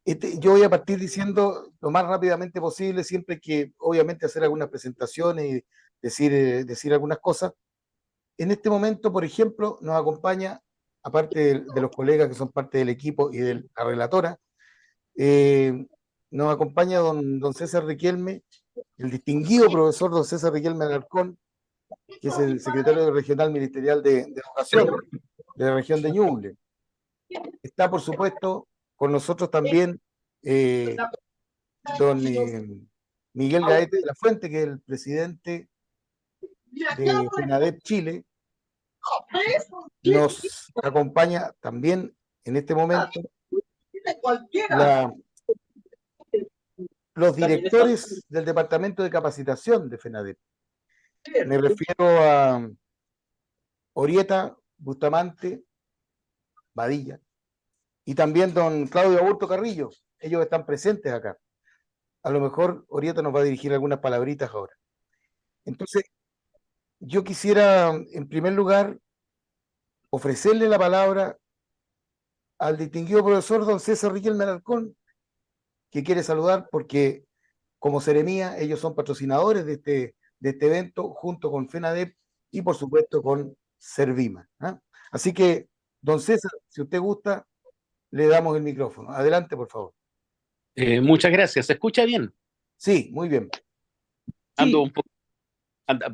Yo voy a partir diciendo lo más rápidamente posible, siempre que obviamente hacer algunas presentaciones y decir algunas cosas. En este momento, por ejemplo, nos acompaña, aparte de los colegas que son parte del equipo y de la relatora, eh, nos acompaña don César Riquelme, el distinguido profesor don César Riquelme Alarcón, que es el secretario regional ministerial de Educación de la región de Ñuble. Está, por supuesto, con nosotros también eh, don Miguel Gaete de la Fuente, que es el presidente de FENADEP Chile. Nos acompaña también en este momento la, los directores del Departamento de Capacitación de FENADEP. Me refiero a Orieta Bustamante Badilla y también don Claudio Aburto Carrillo. Ellos están presentes acá. A lo mejor Orieta nos va a dirigir algunas palabritas ahora. Entonces, yo quisiera, en primer lugar, ofrecerle la palabra al distinguido profesor don César Riquelme Alarcón, que quiere saludar porque, como Seremía, ellos son patrocinadores de este evento, junto con FENADEP y, por supuesto, con Servima. ¿Ah? Así que, don César, si usted gusta, le damos el micrófono. Adelante, por favor. Muchas gracias. ¿Se escucha bien? Sí, muy bien. Ando Sí, un poco,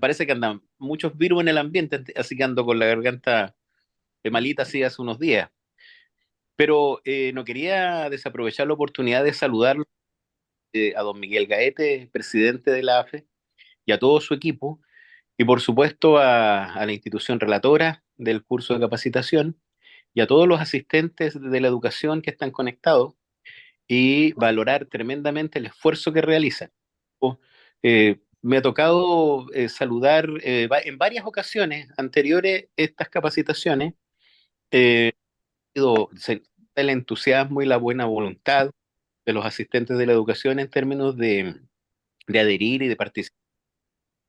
parece que andan muchos virus en el ambiente, así que ando con la garganta malita así hace unos días. Pero no quería desaprovechar la oportunidad de saludar a don Miguel Gaete, presidente de la AFE, y a todo su equipo, y por supuesto a la institución relatora del curso de capacitación y a todos los asistentes de la educación que están conectados y valorar tremendamente el esfuerzo que realizan. Me ha tocado saludar en varias ocasiones anteriores estas capacitaciones, se- el entusiasmo y la buena voluntad de los asistentes de la educación en términos de adherir y de participar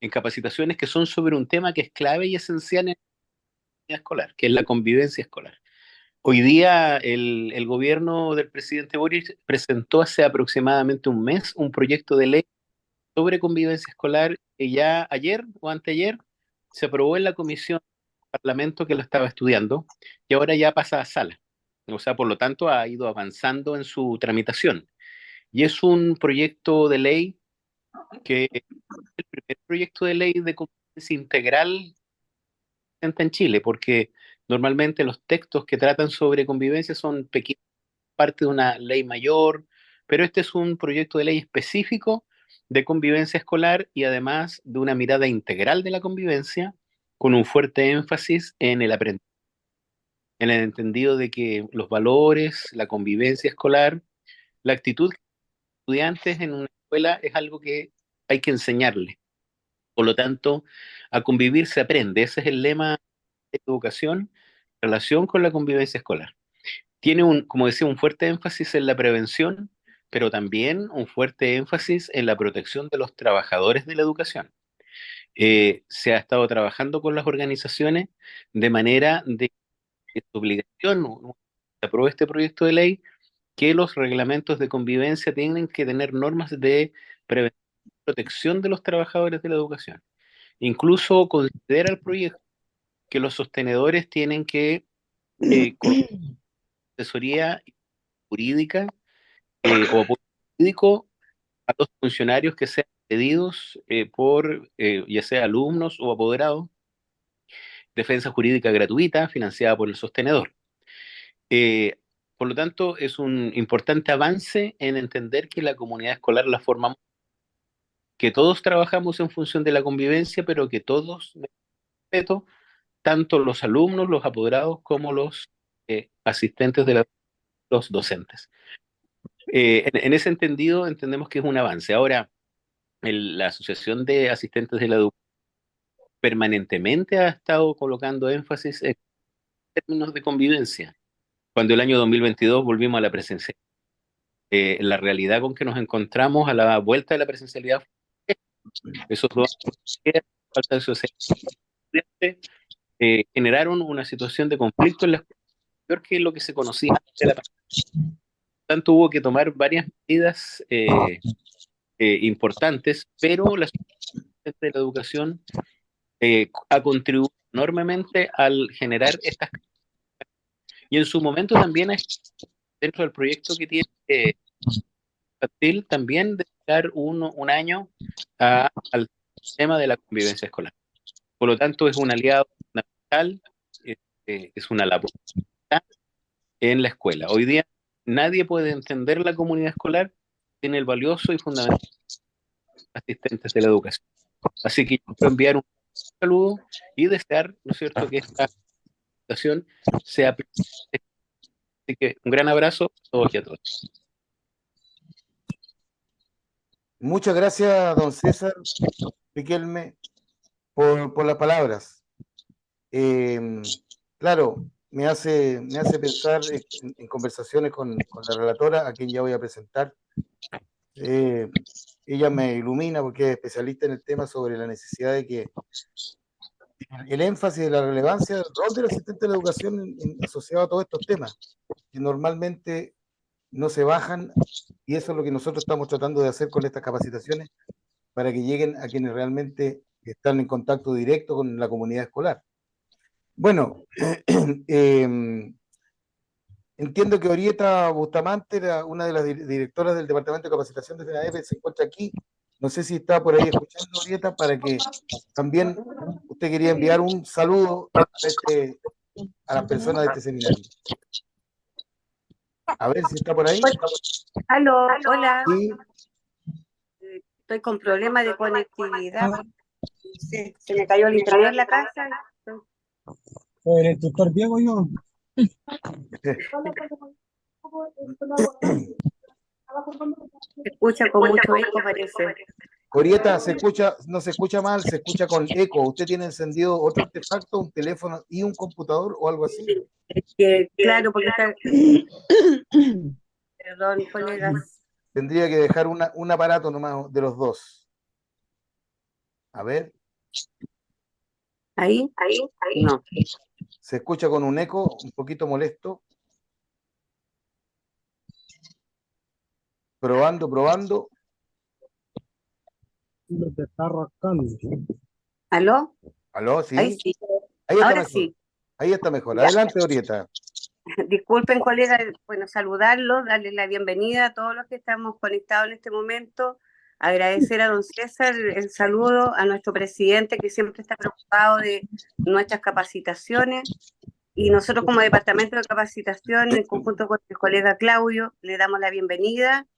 en capacitaciones que son sobre un tema que es clave y esencial en la vida escolar, que es la convivencia escolar. Hoy día el gobierno del presidente Boris presentó hace aproximadamente un mes un proyecto de ley sobre convivencia escolar que ya ayer o anteayer se aprobó en la comisión del Parlamento que lo estaba estudiando y ahora ya pasa a sala. O sea, por lo tanto, ha ido avanzando en su tramitación. Y es un proyecto de ley que es el primer proyecto de ley de convivencia integral en Chile, porque normalmente los textos que tratan sobre convivencia son pequeñas parte de una ley mayor, pero este es un proyecto de ley específico de convivencia escolar y además de una mirada integral de la convivencia, con un fuerte énfasis en el aprendizaje, en el entendido de que los valores, la convivencia escolar, la actitud de los estudiantes en una escuela es algo que hay que enseñarle. Por lo tanto, a convivir se aprende. Ese es el lema de educación en relación con la convivencia escolar. Tiene un, como decía, un fuerte énfasis en la prevención, pero también un fuerte énfasis en la protección de los trabajadores de la educación. Se ha estado trabajando con las organizaciones de manera de que es obligación, se apruebe este proyecto de ley, que los reglamentos de convivencia tienen que tener normas de prevención y protección de los trabajadores de la educación. Incluso considera el proyecto que los sostenedores tienen que colocar asesoría jurídica o apoyo jurídico a los funcionarios que sean pedidos por ya sea alumnos o apoderados, defensa jurídica gratuita financiada por el sostenedor. Eh, por lo tanto, es un importante avance en entender que la comunidad escolar la formamos, que todos trabajamos en función de la convivencia, pero que todos, respeto, tanto los alumnos, los apoderados, como los asistentes de los docentes. En ese entendido, entendemos que es un avance. Ahora, la Asociación de Asistentes de la Educación permanentemente ha estado colocando énfasis en términos de convivencia. Cuando el año 2022 volvimos a la presencialidad, la realidad con que nos encontramos a la vuelta de la presencialidad, esos dos años, falta de sociedad, generaron una situación de conflicto en la escuela, peor que lo que se conocía antes de la pandemia. tanto hubo que tomar varias medidas importantes, pero la Secretaría de la Educación ha contribuido enormemente al generar estas. Y en su momento también dentro del proyecto que tiene Infantil, también dedicar un año al tema de la convivencia escolar. Por lo tanto, es un aliado fundamental, es una labor en la escuela. Hoy día nadie puede entender la comunidad escolar sin el valioso y fundamental asistentes de la educación. Así que yo quiero enviar un saludo y desear, ¿no es cierto?, que esta situación sea. Así que un gran abrazo a todos y a todas. Muchas gracias, don César Riquelme, por las palabras. Claro, me hace pensar en conversaciones con la relatora, a quien ya voy a presentar. Ella me ilumina porque es especialista en el tema sobre la necesidad de que el énfasis de la relevancia del rol del asistente de la educación asociado a todos estos temas, que normalmente no se bajan, y eso es lo que nosotros estamos tratando de hacer con estas capacitaciones, para que lleguen a quienes realmente están en contacto directo con la comunidad escolar. Bueno, entiendo que Orieta Bustamante era una de las directoras del Departamento de Capacitación de FENADEP, se encuentra aquí. No sé si está por ahí escuchando, Orieta, para que también usted quería enviar un saludo a las personas de este seminario. A ver si está por ahí. Aló, hola. Sí. Estoy con problemas de conectividad. Se me cayó el internet en la casa. ¿El instructor Diego yo? Se escucha con mucho eco, parece. Orieta, no se escucha mal, se escucha con eco. ¿Usted tiene encendido otro artefacto, un teléfono y un computador o algo así? Claro, porque está... Perdón, colegas. Tendría que dejar un aparato nomás de los dos. A ver. ¿Ahí? No. Se escucha con un eco un poquito molesto. Probando. Te está rascando. ¿Aló? ¿Aló? ¿Sí? Ahí sí. Ahí está Ahora mejor. sí. Ahí está mejor. Ya. Adelante, Orieta. Disculpen, colegas, bueno, saludarlos, darles la bienvenida a todos los que estamos conectados en este momento, agradecer a don César el saludo, a nuestro presidente que siempre está preocupado de nuestras capacitaciones, y nosotros como Departamento de Capacitación, en conjunto con el colega Claudio, le damos la bienvenida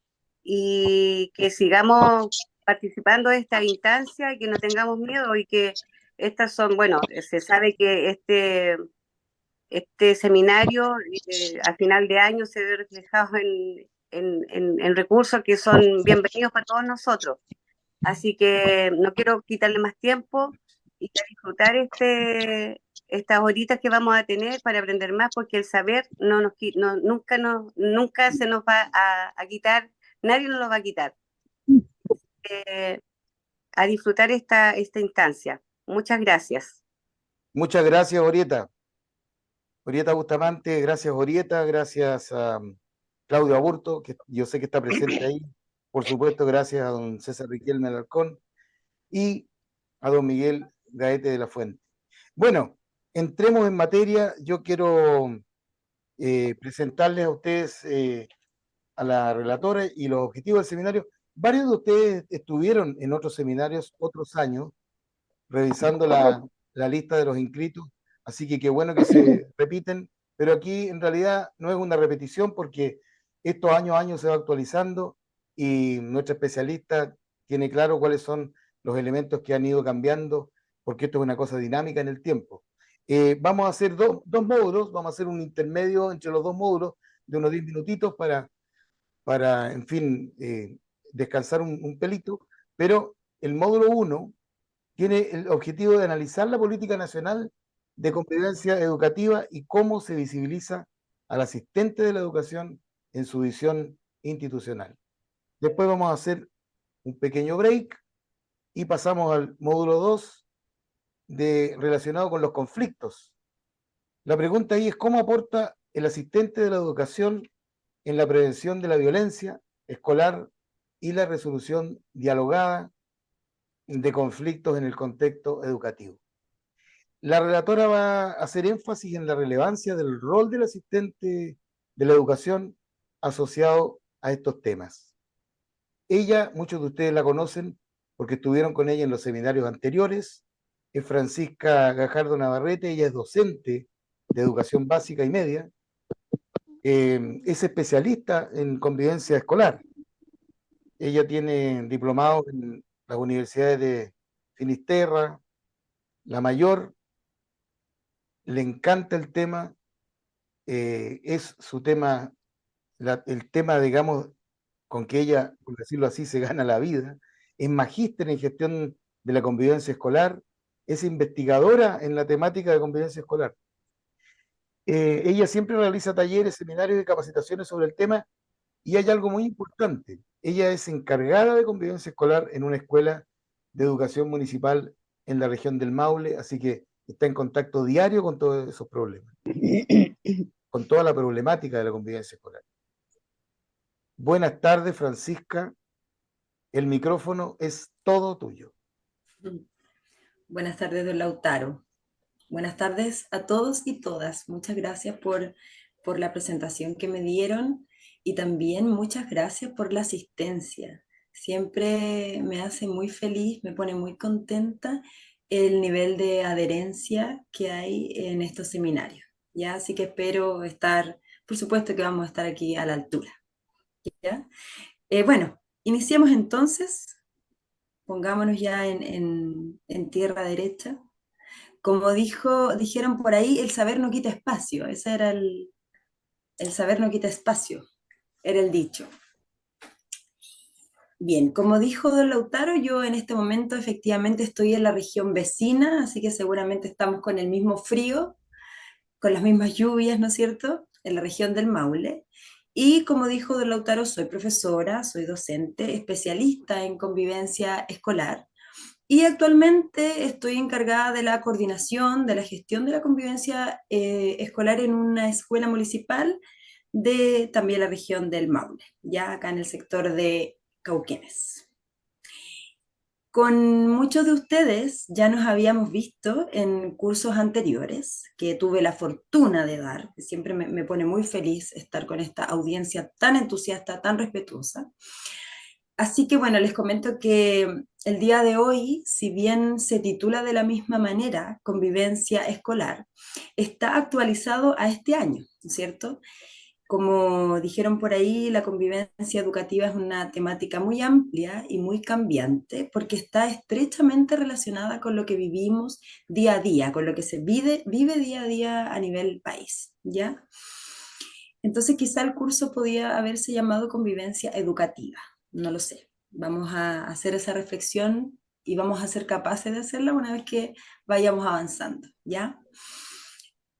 y que sigamos participando de esta instancia y que no tengamos miedo, y que estas son, bueno, se sabe que este seminario a final de año se ve reflejado en recursos que son bienvenidos para todos nosotros. Así que no quiero quitarle más tiempo y disfrutar estas horitas que vamos a tener para aprender más, porque el saber nunca se nos va a quitar, nadie nos lo va a quitar. A disfrutar esta instancia. Muchas gracias. Muchas gracias, Orieta. Orieta Bustamante, gracias, Orieta, gracias a Claudio Aburto, que yo sé que está presente ahí. Por supuesto, gracias a don César Riquelme Alarcón y a don Miguel Gaete de la Fuente. Bueno, entremos en materia. Yo quiero presentarles a ustedes, a la relatora, y los objetivos del seminario. Varios de ustedes estuvieron en otros seminarios otros años, revisando la lista de los inscritos, así que qué bueno que se repiten, pero aquí en realidad no es una repetición, porque esto año a año se va actualizando y nuestra especialista tiene claro cuáles son los elementos que han ido cambiando, porque esto es una cosa dinámica en el tiempo. Vamos a hacer dos módulos, vamos a hacer un intermedio entre los dos módulos de unos 10 minutitos para en fin, descansar un pelito, pero el módulo 1 tiene el objetivo de analizar la política nacional de convivencia educativa y cómo se visibiliza al asistente de la educación en su visión institucional. Después vamos a hacer un pequeño break y pasamos al módulo 2 relacionado con los conflictos. La pregunta ahí es: ¿cómo aporta el asistente de la educación en la prevención de la violencia escolar y la resolución dialogada de conflictos en el contexto educativo. La relatora va a hacer énfasis en la relevancia del rol del asistente de la educación asociado a estos temas. Ella, muchos de ustedes la conocen porque estuvieron con ella en los seminarios anteriores, es Francisca Gajardo Navarrete, ella es docente de educación básica y media, es especialista en convivencia escolar. Ella tiene diplomados en las universidades de Finisterra, La Mayor, le encanta el tema, es su tema, el tema, digamos, con que ella, por decirlo así, se gana la vida. Es magíster en gestión de la convivencia escolar, es investigadora en la temática de convivencia escolar. Ella siempre realiza talleres, seminarios y capacitaciones sobre el tema, y hay algo muy importante. Ella es encargada de convivencia escolar en una escuela de educación municipal en la región del Maule, así que está en contacto diario con todos esos problemas, con toda la problemática de la convivencia escolar. Buenas tardes, Francisca. El micrófono es todo tuyo. Buenas tardes, don Lautaro. Buenas tardes a todos y todas. Muchas gracias por la presentación que me dieron y también muchas gracias por la asistencia. Siempre me hace muy feliz, me pone muy contenta el nivel de adherencia que hay en estos seminarios. ¿Ya? Así que espero estar, por supuesto que vamos a estar aquí a la altura. ¿Ya? Bueno, iniciemos entonces. Pongámonos ya en tierra derecha. Como dijeron por ahí, el saber no quita espacio. Ese era el saber no quita espacio, era el dicho. Bien, como dijo don Lautaro, yo en este momento efectivamente estoy en la región vecina, así que seguramente estamos con el mismo frío, con las mismas lluvias, ¿no es cierto?, en la región del Maule. Y como dijo don Lautaro, soy profesora, soy docente, especialista en convivencia escolar. Y actualmente estoy encargada de la coordinación, de la gestión de la convivencia escolar en una escuela municipal de también la región del Maule, ya acá en el sector de Cauquenes. Con muchos de ustedes ya nos habíamos visto en cursos anteriores que tuve la fortuna de dar, que siempre me pone muy feliz estar con esta audiencia tan entusiasta, tan respetuosa. Así que bueno, les comento que el día de hoy, si bien se titula de la misma manera, Convivencia Escolar, está actualizado a este año, ¿no es cierto? Como dijeron por ahí, la convivencia educativa es una temática muy amplia y muy cambiante porque está estrechamente relacionada con lo que vivimos día a día, con lo que se vive día a día a nivel país, ¿ya? Entonces quizá el curso podía haberse llamado Convivencia Educativa, no lo sé. Vamos a hacer esa reflexión y vamos a ser capaces de hacerla una vez que vayamos avanzando, ¿ya?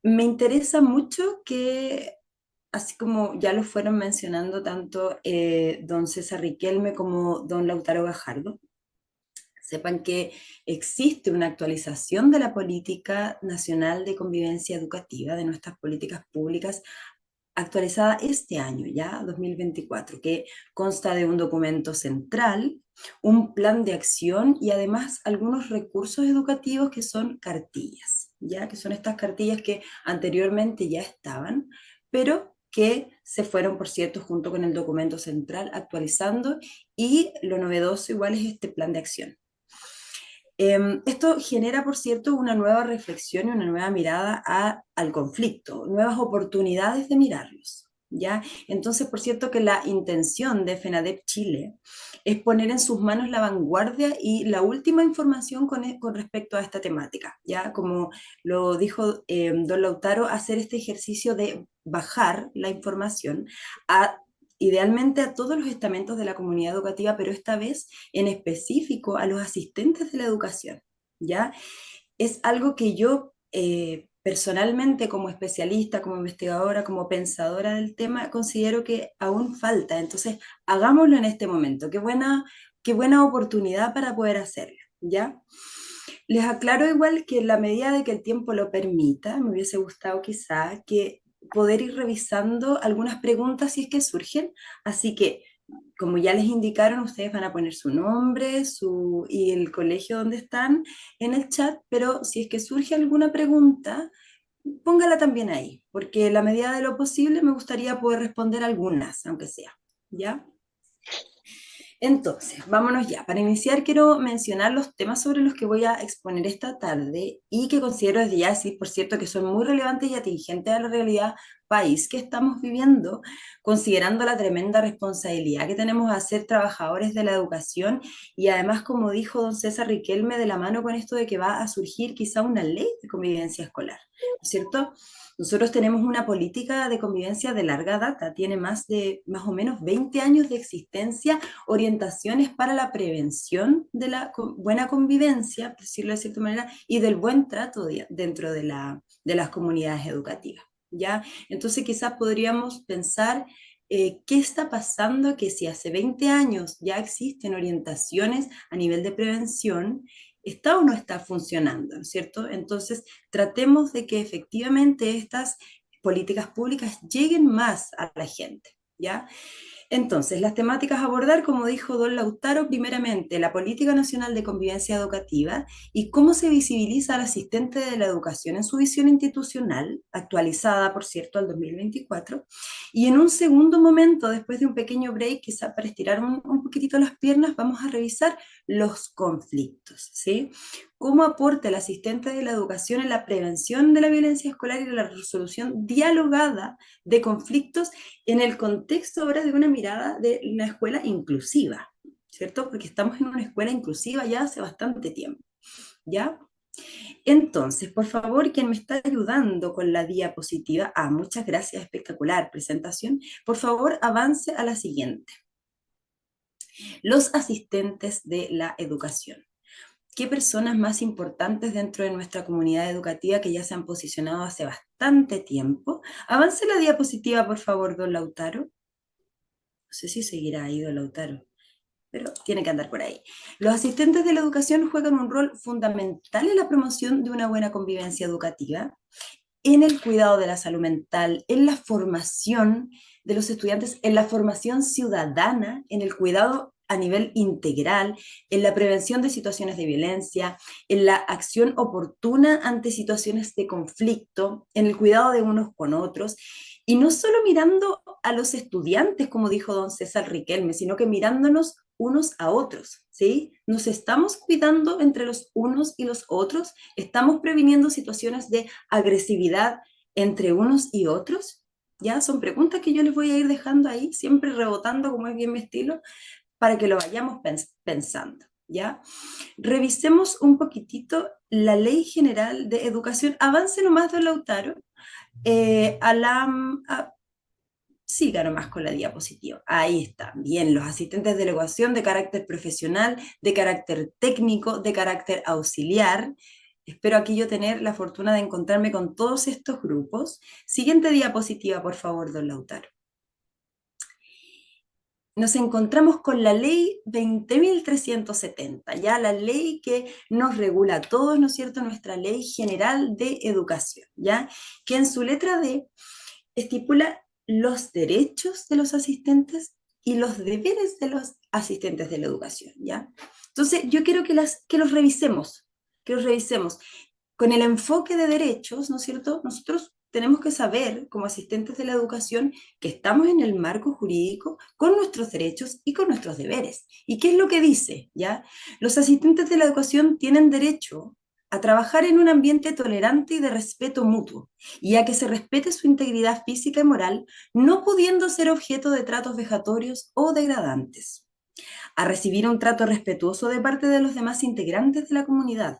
Me interesa mucho que, así como ya lo fueron mencionando tanto don César Riquelme como don Lautaro Gajardo, sepan que existe una actualización de la política nacional de convivencia educativa, de nuestras políticas públicas, actualizada este año, ya 2024, que consta de un documento central, un plan de acción y además algunos recursos educativos que son cartillas, ya que son estas cartillas que anteriormente ya estaban, pero que se fueron, por cierto, junto con el documento central actualizando, y lo novedoso igual es este plan de acción. Esto genera, por cierto, una nueva reflexión y una nueva mirada al conflicto, nuevas oportunidades de mirarlos, ¿ya? Entonces, por cierto, que la intención de FENADEP Chile es poner en sus manos la vanguardia y la última información con respecto a esta temática, ¿ya? Como lo dijo don Lautaro, hacer este ejercicio de bajar la información idealmente a todos los estamentos de la comunidad educativa, pero esta vez en específico a los asistentes de la educación, ¿ya? Es algo que yo personalmente como especialista, como investigadora, como pensadora del tema, considero que aún falta. Entonces, hagámoslo en este momento. Qué buena oportunidad para poder hacerlo, ¿ya? Les aclaro igual que en la medida de que el tiempo lo permita, me hubiese gustado quizá que poder ir revisando algunas preguntas si es que surgen, así que como ya les indicaron, ustedes van a poner su nombre y el colegio donde están en el chat, pero si es que surge alguna pregunta, póngala también ahí, porque en la medida de lo posible me gustaría poder responder algunas, aunque sea, ¿ya? Entonces, vámonos ya. Para iniciar quiero mencionar los temas sobre los que voy a exponer esta tarde y que considero desde ya, sí, por cierto, que son muy relevantes y atingentes a la realidad país que estamos viviendo, considerando la tremenda responsabilidad que tenemos a ser trabajadores de la educación y además, como dijo don César Riquelme, de la mano con esto de que va a surgir quizá una ley de convivencia escolar, ¿no es cierto? Nosotros tenemos una política de convivencia de larga data, tiene más o menos 20 años de existencia, orientaciones para la prevención de la buena convivencia, por decirlo de cierta manera, y del buen trato dentro de las comunidades educativas, ¿ya? Entonces quizás podríamos pensar qué está pasando que si hace 20 años ya existen orientaciones a nivel de prevención, ¿está o no está funcionando? ¿No es cierto? Entonces, tratemos de que efectivamente estas políticas públicas lleguen más a la gente, ¿ya? Entonces, las temáticas a abordar, como dijo don Lautaro, primeramente la Política Nacional de Convivencia Educativa y cómo se visibiliza al asistente de la educación en su visión institucional, actualizada, por cierto, al 2024, y en un segundo momento, después de un pequeño break, quizá para estirar un poquitito las piernas, vamos a revisar los conflictos, ¿sí? Cómo aporta el asistente de la educación en la prevención de la violencia escolar y la resolución dialogada de conflictos en el contexto ahora de una mirada de una escuela inclusiva, ¿cierto? Porque estamos en una escuela inclusiva ya hace bastante tiempo, ¿ya? Entonces, por favor, quien me está ayudando con la diapositiva, muchas gracias, espectacular presentación, por favor, avance a la siguiente. Los asistentes de la educación. ¿Qué personas más importantes dentro de nuestra comunidad educativa que ya se han posicionado hace bastante tiempo? Avance la diapositiva, por favor, don Lautaro. No sé si seguirá ahí don Lautaro, pero tiene que andar por ahí. Los asistentes de la educación juegan un rol fundamental en la promoción de una buena convivencia educativa, en el cuidado de la salud mental, en la formación de los estudiantes, en la formación ciudadana, en el cuidado a nivel integral, en la prevención de situaciones de violencia, en la acción oportuna ante situaciones de conflicto, en el cuidado de unos con otros, y no solo mirando a los estudiantes, como dijo don César Riquelme, sino que mirándonos unos a otros, ¿sí? Nos estamos cuidando entre los unos y los otros, estamos previniendo situaciones de agresividad entre unos y otros, ¿ya? Son preguntas que yo les voy a ir dejando ahí, siempre rebotando, como es bien mi estilo, para que lo vayamos pensando, ¿ya? Revisemos un poquitito la Ley General de Educación. Avance nomás, don Lautaro, siga nomás con la diapositiva. Ahí está, bien, los asistentes de educación de carácter profesional, de carácter técnico, de carácter auxiliar. Espero aquí yo tener la fortuna de encontrarme con todos estos grupos. Siguiente diapositiva, por favor, don Lautaro. Nos encontramos con la ley 20.370, ya la ley que nos regula a todos, ¿no es cierto?, nuestra ley general de educación, ya, que en su letra D estipula los derechos de los asistentes y los deberes de los asistentes de la educación, ¿ya? Entonces, yo quiero que los revisemos, con el enfoque de derechos, ¿no es cierto? Nosotros tenemos que saber, como asistentes de la educación, que estamos en el marco jurídico con nuestros derechos y con nuestros deberes. ¿Y qué es lo que dice? ¿Ya? Los asistentes de la educación tienen derecho a trabajar en un ambiente tolerante y de respeto mutuo, y a que se respete su integridad física y moral, no pudiendo ser objeto de tratos vejatorios o degradantes. A recibir un trato respetuoso de parte de los demás integrantes de la comunidad,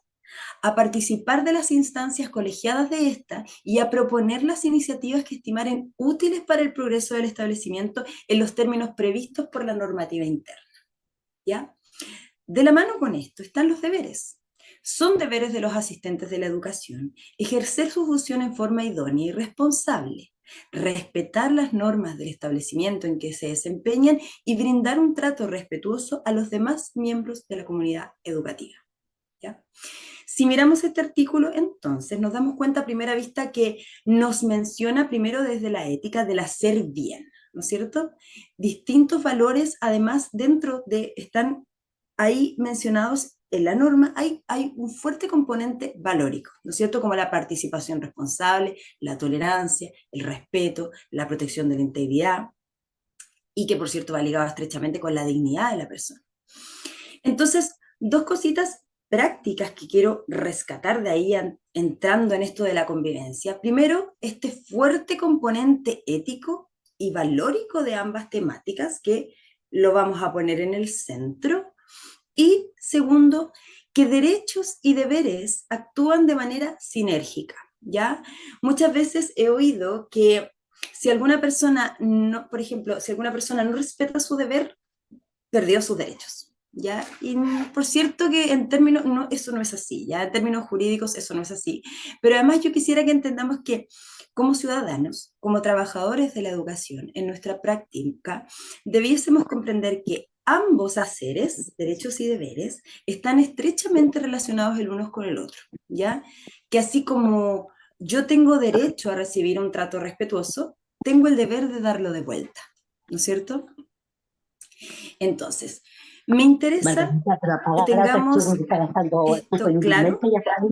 a participar de las instancias colegiadas de esta y a proponer las iniciativas que estimaren útiles para el progreso del establecimiento en los términos previstos por la normativa interna. ¿Ya? De la mano con esto están los deberes. Son deberes de los asistentes de la educación ejercer su función en forma idónea y responsable, respetar las normas del establecimiento en que se desempeñan y brindar un trato respetuoso a los demás miembros de la comunidad educativa. ¿ya? Si miramos este artículo, entonces nos damos cuenta a primera vista que nos menciona primero desde la ética del hacer bien, ¿no es cierto? Distintos valores, además, están ahí mencionados en la norma, hay un fuerte componente valórico, ¿no es cierto? Como la participación responsable, la tolerancia, el respeto, la protección de la integridad, y que por cierto va ligado estrechamente con la dignidad de la persona. Entonces, dos cositas prácticas que quiero rescatar de ahí entrando en esto de la convivencia. Primero, este fuerte componente ético y valórico de ambas temáticas que lo vamos a poner en el centro. Y segundo, que derechos y deberes actúan de manera sinérgica, ¿ya? Muchas veces he oído que si alguna persona no, por ejemplo, si alguna persona no respeta su deber, perdió sus derechos. ¿Ya? Y por cierto que en términos, no, eso no es así, ¿ya? En términos jurídicos eso no es así, pero además yo quisiera que entendamos que como ciudadanos, como trabajadores de la educación, en nuestra práctica, debiésemos comprender que ambos haceres, derechos y deberes, están estrechamente relacionados el uno con el otro, ¿ya? Que así como yo tengo derecho a recibir un trato respetuoso, tengo el deber de darlo de vuelta, ¿no es cierto? Entonces, me interesa que tengamos esto claro,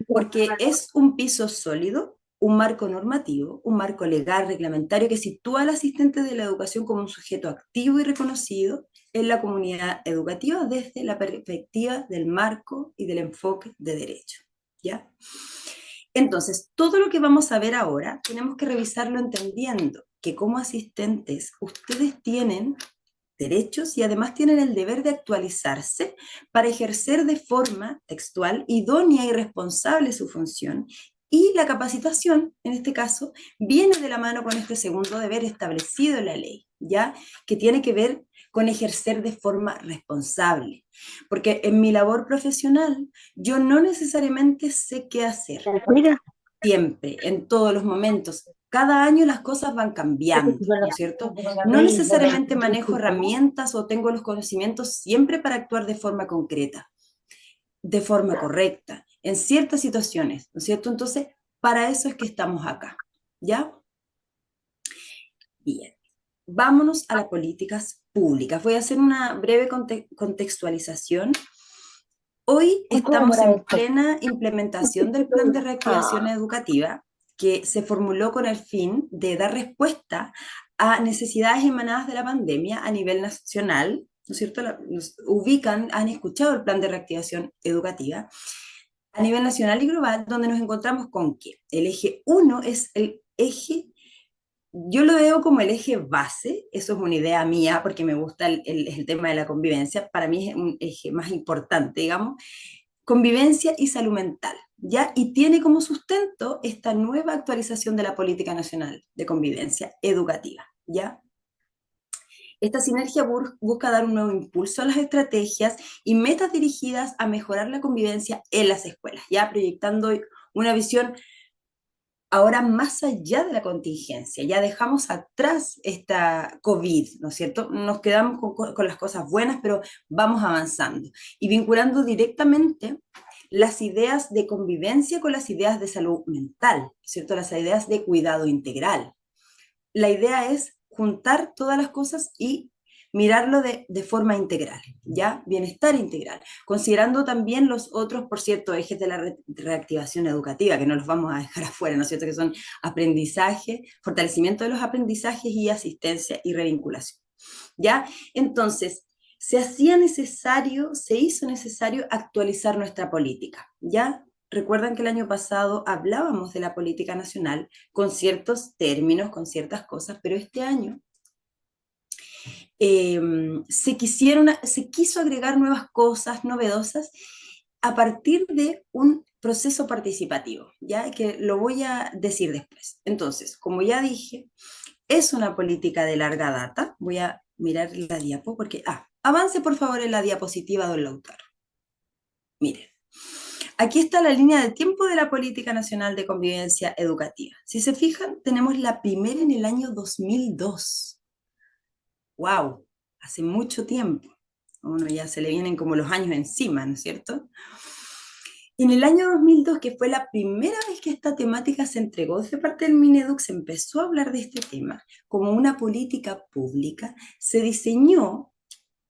porque es un piso sólido, un marco normativo, un marco legal, reglamentario, que sitúa al asistente de la educación como un sujeto activo y reconocido en la comunidad educativa desde la perspectiva del marco y del enfoque de derecho, ¿ya? Entonces, todo lo que vamos a ver ahora, tenemos que revisarlo entendiendo que como asistentes, ustedes tienen derechos y además tienen el deber de actualizarse para ejercer de forma textual, idónea y responsable su función. Y la capacitación, en este caso, viene de la mano con este segundo deber establecido en la ley, ¿ya? Que tiene que ver con ejercer de forma responsable. Porque en mi labor profesional, yo no necesariamente sé qué hacer. Siempre, en todos los momentos. Cada año las cosas van cambiando, ¿no es cierto? No necesariamente manejo herramientas o tengo los conocimientos siempre para actuar de forma concreta, de forma correcta, en ciertas situaciones, ¿no es cierto? Entonces, para eso es que estamos acá, ¿ya? Bien, vámonos a las políticas públicas. Voy a hacer una breve contextualización. Hoy estamos en plena implementación del Plan de Reactivación Educativa, que se formuló con el fin de dar respuesta a necesidades emanadas de la pandemia a nivel nacional, ¿no es cierto? Nos ubican, han escuchado el Plan de Reactivación Educativa a nivel nacional y global, donde nos encontramos con que el eje 1 es el eje, yo lo veo como el eje base, eso es una idea mía porque me gusta el tema de la convivencia, para mí es un eje más importante, digamos, convivencia y salud mental, ¿ya? Y tiene como sustento esta nueva actualización de la Política Nacional de Convivencia Educativa, ¿ya? Esta sinergia busca dar un nuevo impulso a las estrategias y metas dirigidas a mejorar la convivencia en las escuelas, ya proyectando una visión ahora más allá de la contingencia. Ya dejamos atrás esta COVID, ¿no es cierto? Nos quedamos con las cosas buenas, pero vamos avanzando y vinculando directamente las ideas de convivencia con las ideas de salud mental, ¿cierto? Las ideas de cuidado integral. La idea es juntar todas las cosas y mirarlo de forma integral, ¿ya? Bienestar integral, considerando también los otros, por cierto, ejes de la reactivación educativa, que no los vamos a dejar afuera, ¿no es cierto? Que son aprendizaje, fortalecimiento de los aprendizajes y asistencia y revinculación, ¿ya? Entonces, se hizo necesario actualizar nuestra política, ¿ya? Recuerdan que el año pasado hablábamos de la política nacional con ciertos términos, con ciertas cosas, pero este año se quiso agregar nuevas cosas novedosas a partir de un proceso participativo, ¿ya? Que lo voy a decir después. Entonces, como ya dije, es una política de larga data. Voy a mirar la diapo porque... avance por favor en la diapositiva, don Lautaro. Miren. Aquí está la línea de tiempo de la Política Nacional de Convivencia Educativa. Si se fijan, tenemos la primera en el año 2002. ¡Wow! Hace mucho tiempo. A uno ya se le vienen como los años encima, ¿no es cierto? En el año 2002, que fue la primera vez que esta temática se entregó desde parte del Mineduc, se empezó a hablar de este tema como una política pública, se diseñó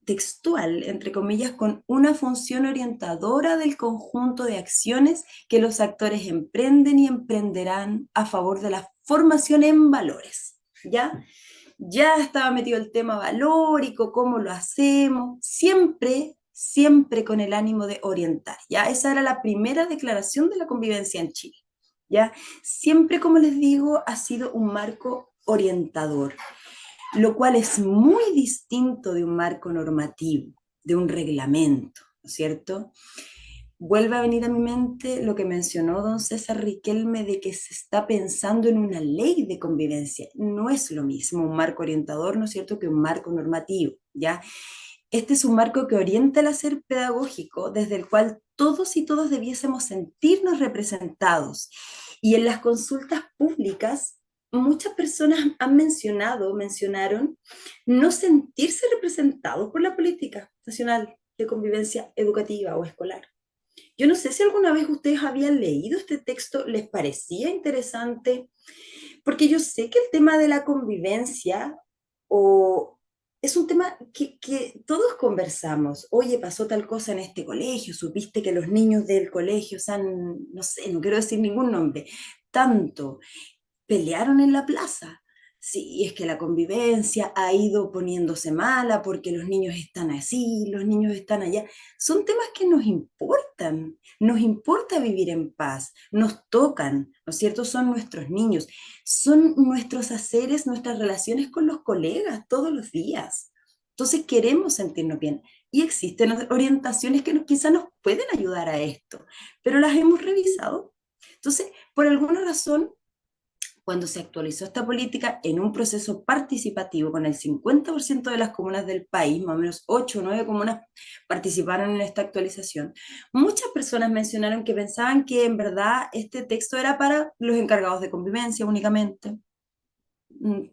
textual, entre comillas, con una función orientadora del conjunto de acciones que los actores emprenden y emprenderán a favor de la formación en valores, ¿ya? Ya estaba metido el tema valórico, cómo lo hacemos, siempre con el ánimo de orientar, ¿ya? Esa era la primera declaración de la convivencia en Chile, ¿ya? Siempre, como les digo, ha sido un marco orientador, lo cual es muy distinto de un marco normativo, de un reglamento, ¿no es cierto? Vuelve a venir a mi mente lo que mencionó don César Riquelme de que se está pensando en una ley de convivencia. No es lo mismo un marco orientador, ¿no es cierto?, que un marco normativo, ¿ya? Este es un marco que orienta el hacer pedagógico, desde el cual todos y todas debiésemos sentirnos representados. Y en las consultas públicas, muchas personas mencionaron no sentirse representados por la política nacional de convivencia educativa o escolar. Yo no sé si alguna vez ustedes habían leído este texto, les parecía interesante, porque yo sé que el tema de la convivencia es un tema que todos conversamos. Oye, pasó tal cosa en este colegio, supiste que los niños del colegio, no sé, no quiero decir ningún nombre, tanto pelearon en la plaza. Sí, es que la convivencia ha ido poniéndose mala porque los niños están así, los niños están allá. Son temas que nos importa vivir en paz, nos tocan, ¿no es cierto? Son nuestros niños, son nuestros haceres, nuestras relaciones con los colegas todos los días. Entonces queremos sentirnos bien y existen orientaciones que quizás nos pueden ayudar a esto, pero las hemos revisado. Entonces, por alguna razón, cuando se actualizó esta política en un proceso participativo con el 50% de las comunas del país, más o menos 8 o 9 comunas participaron en esta actualización, muchas personas mencionaron que pensaban que en verdad este texto era para los encargados de convivencia únicamente,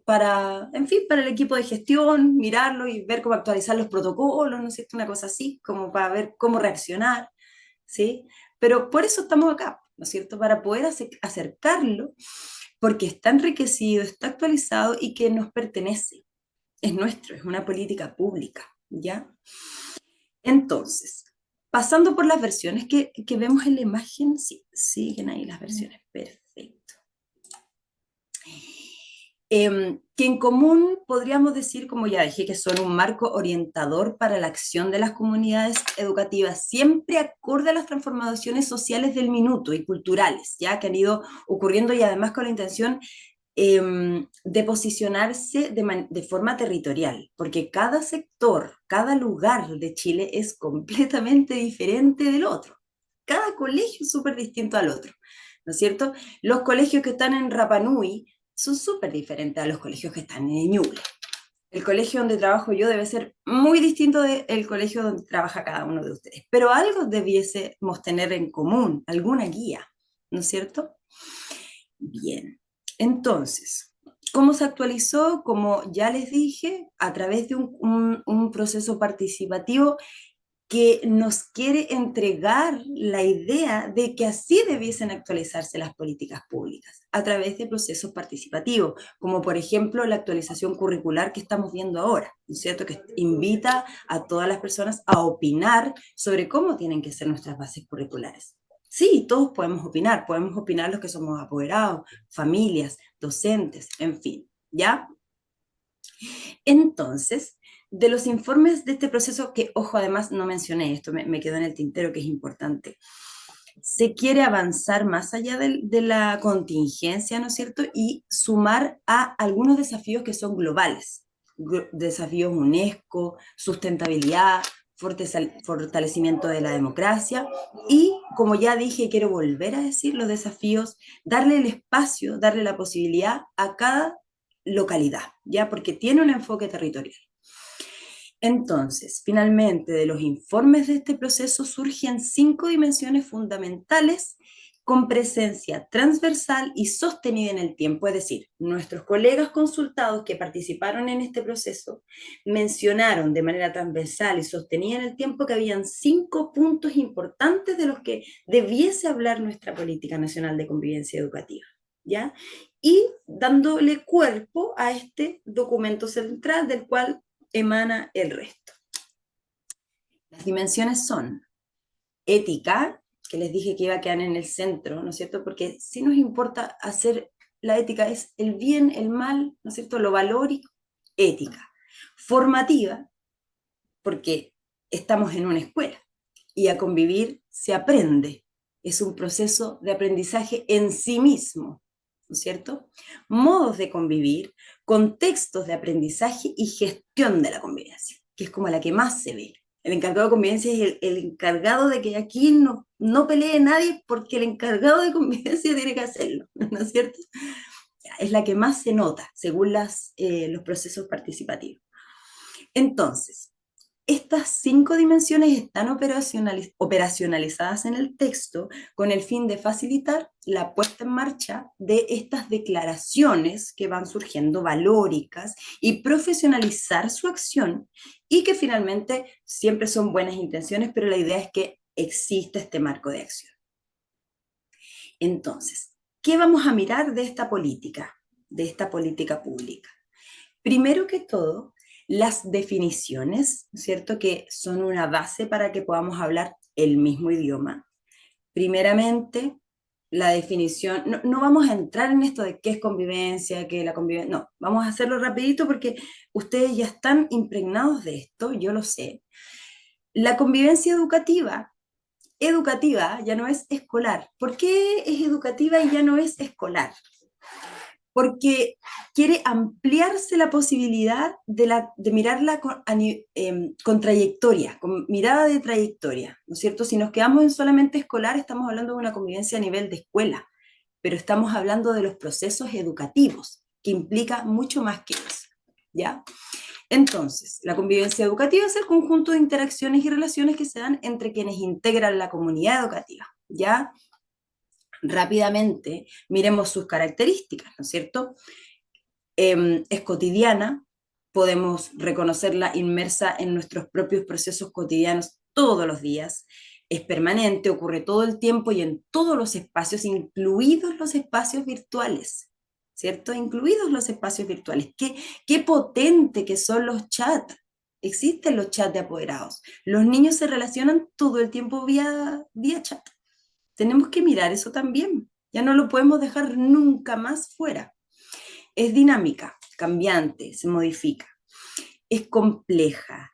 para el equipo de gestión, mirarlo y ver cómo actualizar los protocolos, no sé, una cosa así, como para ver cómo reaccionar, ¿sí? Pero por eso estamos acá, ¿no es cierto? Para poder acercarlo, porque está enriquecido, está actualizado y que nos pertenece. Es nuestro, es una política pública, ¿ya? Entonces, pasando por las versiones que vemos en la imagen, sí, siguen ahí las versiones, perfecto. Que en común podríamos decir, como ya dije, que son un marco orientador para la acción de las comunidades educativas, siempre acorde a las transformaciones sociales del minuto y culturales, ya que han ido ocurriendo y además con la intención de posicionarse de forma territorial, porque cada sector, cada lugar de Chile es completamente diferente del otro. Cada colegio es súper distinto al otro, ¿no es cierto? Los colegios que están en Rapa Nui son súper diferentes a los colegios que están en Ñuble. El colegio donde trabajo yo debe ser muy distinto del colegio donde trabaja cada uno de ustedes, pero algo debiésemos tener en común, alguna guía, ¿no es cierto? Bien, entonces, ¿cómo se actualizó? Como ya les dije, a través de un proceso participativo que nos quiere entregar la idea de que así debiesen actualizarse las políticas públicas, a través de procesos participativos, como por ejemplo la actualización curricular que estamos viendo ahora, ¿no es cierto?, que invita a todas las personas a opinar sobre cómo tienen que ser nuestras bases curriculares. Sí, todos podemos opinar los que somos apoderados, familias, docentes, en fin, ¿ya? Entonces, de los informes de este proceso, que ojo, además no mencioné esto, me quedó en el tintero que es importante, se quiere avanzar más allá de la contingencia, ¿no es cierto?, y sumar a algunos desafíos que son globales, desafíos UNESCO, sustentabilidad, fortalecimiento de la democracia y, como ya dije y quiero volver a decir, los desafíos, darle el espacio, darle la posibilidad a cada localidad, ¿ya? Porque tiene un enfoque territorial. Entonces, finalmente, de los informes de este proceso surgen 5 dimensiones fundamentales con presencia transversal y sostenida en el tiempo. Es decir, nuestros colegas consultados que participaron en este proceso mencionaron de manera transversal y sostenida en el tiempo que habían 5 puntos importantes de los que debiese hablar nuestra Política Nacional de Convivencia Educativa, ¿ya? Y dándole cuerpo a este documento central del cual emana el resto. Las dimensiones son ética, que les dije que iba a quedar en el centro, ¿no es cierto? Porque sí nos importa hacer la ética, es el bien, el mal, ¿no es cierto? Lo valórico, ética. Formativa, porque estamos en una escuela y a convivir se aprende. Es un proceso de aprendizaje en sí mismo, ¿no es cierto? Modos de convivir, contextos de aprendizaje y gestión de la convivencia, que es como la que más se ve. El encargado de convivencia es el encargado de que aquí no pelee nadie porque el encargado de convivencia tiene que hacerlo, ¿no es cierto? Es la que más se nota según los procesos participativos. Entonces, estas 5 dimensiones están operacionalizadas en el texto con el fin de facilitar la puesta en marcha de estas declaraciones que van surgiendo valóricas y profesionalizar su acción y que finalmente siempre son buenas intenciones, pero la idea es que exista este marco de acción. Entonces, ¿qué vamos a mirar de esta política pública? Primero que todo, las definiciones, ¿cierto? Que son una base para que podamos hablar el mismo idioma. Primeramente, la definición, no vamos a entrar en esto de qué es convivencia, qué es la convivencia, no, vamos a hacerlo rapidito porque ustedes ya están impregnados de esto, yo lo sé. La convivencia educativa ya no es escolar. ¿Por qué es educativa y ya no es escolar? Porque quiere ampliarse la posibilidad de mirarla con trayectoria, con mirada de trayectoria, ¿no es cierto? Si nos quedamos en solamente escolar, estamos hablando de una convivencia a nivel de escuela, pero estamos hablando de los procesos educativos, que implica mucho más que eso, ¿ya? Entonces, la convivencia educativa es el conjunto de interacciones y relaciones que se dan entre quienes integran la comunidad educativa, ¿ya? Rápidamente, miremos sus características, ¿no es cierto? Es cotidiana, podemos reconocerla inmersa en nuestros propios procesos cotidianos todos los días, es permanente, ocurre todo el tiempo y en todos los espacios, incluidos los espacios virtuales, ¿cierto? Incluidos los espacios virtuales. Qué potente que son los chats. Existen los chats de apoderados. Los niños se relacionan todo el tiempo vía chat. Tenemos que mirar eso también. Ya no lo podemos dejar nunca más fuera. Es dinámica, cambiante, se modifica. Es compleja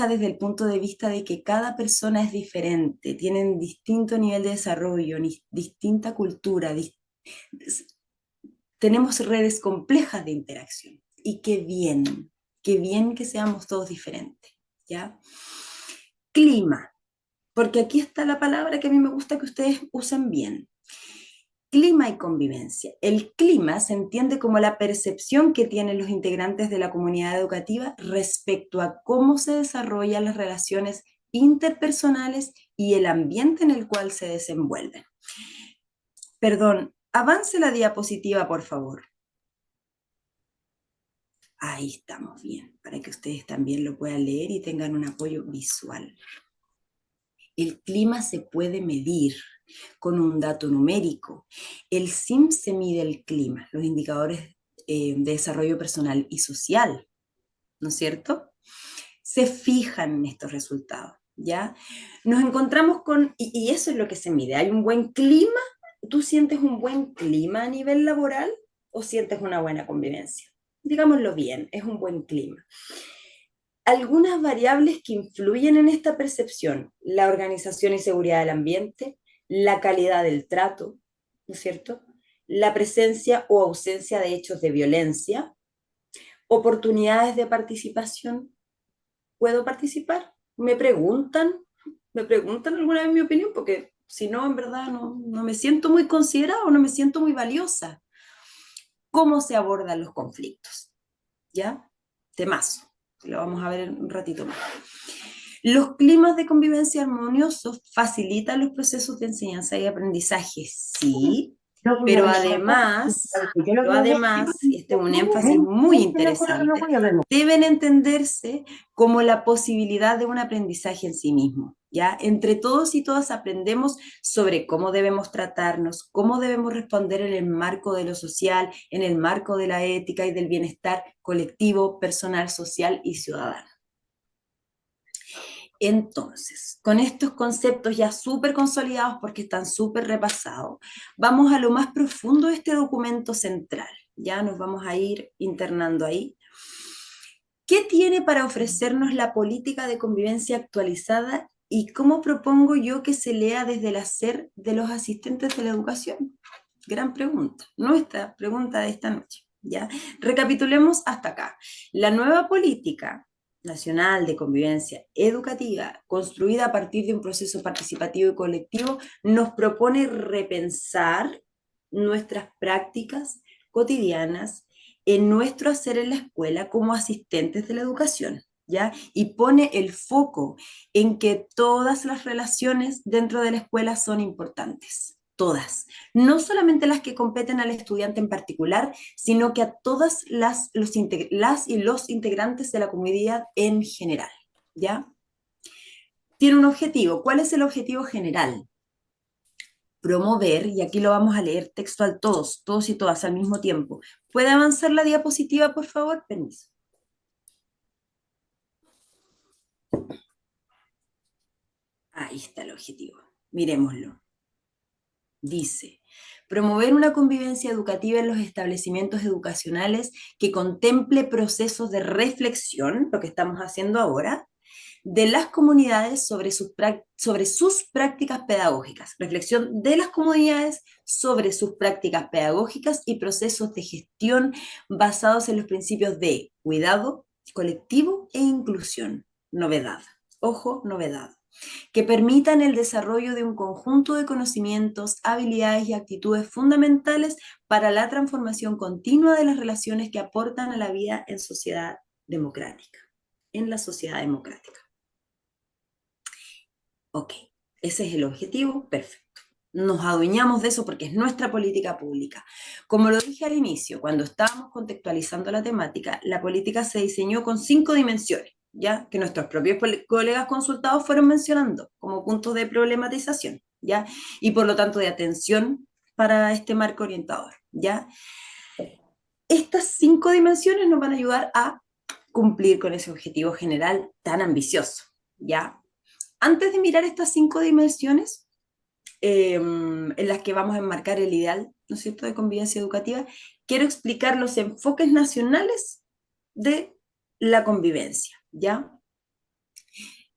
desde el punto de vista de que cada persona es diferente, tienen distinto nivel de desarrollo, distinta cultura, tenemos redes complejas de interacción. Y qué bien que seamos todos diferentes, ¿ya? Clima. Porque aquí está la palabra que a mí me gusta que ustedes usen bien. Clima y convivencia. El clima se entiende como la percepción que tienen los integrantes de la comunidad educativa respecto a cómo se desarrollan las relaciones interpersonales y el ambiente en el cual se desenvuelven. Perdón, avance la diapositiva, por favor. Ahí estamos bien, para que ustedes también lo puedan leer y tengan un apoyo visual. El clima se puede medir con un dato numérico. El SIM se mide el clima, los indicadores de desarrollo personal y social, ¿no es cierto? Se fijan en estos resultados, ¿ya? Nos encontramos con, y eso es lo que se mide, ¿hay un buen clima? ¿Tú sientes un buen clima a nivel laboral o sientes una buena convivencia? Digámoslo bien, es un buen clima. Algunas variables que influyen en esta percepción: la organización y seguridad del ambiente, la calidad del trato, ¿no es cierto? La presencia o ausencia de hechos de violencia, oportunidades de participación. ¿Puedo participar? Me preguntan alguna vez mi opinión, porque si no, en verdad no me siento muy considerada o no me siento muy valiosa. ¿Cómo se abordan los conflictos? ¿Ya? Temazo. Lo vamos a ver en un ratito más. Los climas de convivencia armoniosos facilitan los procesos de enseñanza y aprendizaje, sí, pero además, y este es un énfasis muy interesante, deben entenderse como la posibilidad de un aprendizaje en sí mismo, ¿ya? Entre todos y todas aprendemos sobre cómo debemos tratarnos, cómo debemos responder en el marco de lo social, en el marco de la ética y del bienestar colectivo, personal, social y ciudadano. Entonces, con estos conceptos ya súper consolidados porque están súper repasados, vamos a lo más profundo de este documento central. Ya nos vamos a ir internando ahí. ¿Qué tiene para ofrecernos la política de convivencia actualizada y cómo propongo yo que se lea desde el hacer de los asistentes de la educación? Gran pregunta, nuestra pregunta de esta noche. ¿Ya? Recapitulemos hasta acá. La nueva política nacional de convivencia educativa, construida a partir de un proceso participativo y colectivo, nos propone repensar nuestras prácticas cotidianas en nuestro hacer en la escuela como asistentes de la educación, ¿ya? Y pone el foco en que todas las relaciones dentro de la escuela son importantes. Todas, no solamente las que competen al estudiante en particular, sino que a todas las y los integrantes de la comunidad en general, ¿ya? Tiene un objetivo. ¿Cuál es el objetivo general? Promover, y aquí lo vamos a leer textual todos y todas al mismo tiempo. ¿Puede avanzar la diapositiva, por favor? Permiso. Ahí está el objetivo. Miremoslo. Dice, promover una convivencia educativa en los establecimientos educacionales que contemple procesos de reflexión, lo que estamos haciendo ahora, de las comunidades sobre sus prácticas pedagógicas, reflexión de las comunidades sobre sus prácticas pedagógicas y procesos de gestión basados en los principios de cuidado colectivo e inclusión. Novedad, ojo, novedad, que permitan el desarrollo de un conjunto de conocimientos, habilidades y actitudes fundamentales para la transformación continua de las relaciones que aportan a la vida en sociedad democrática, en la sociedad democrática. Ok, ese es el objetivo, perfecto. Nos adueñamos de eso porque es nuestra política pública. Como lo dije al inicio, cuando estábamos contextualizando la temática, la política se diseñó con 5 dimensiones, ¿ya? Que nuestros propios colegas consultados fueron mencionando como puntos de problematización, ¿ya? Y por lo tanto de atención para este marco orientador, ¿ya? Estas 5 dimensiones nos van a ayudar a cumplir con ese objetivo general tan ambicioso, ¿ya? Antes de mirar estas 5 dimensiones, en las que vamos a enmarcar el ideal, ¿no es cierto?, de convivencia educativa, quiero explicar los enfoques nacionales de la convivencia, ¿ya?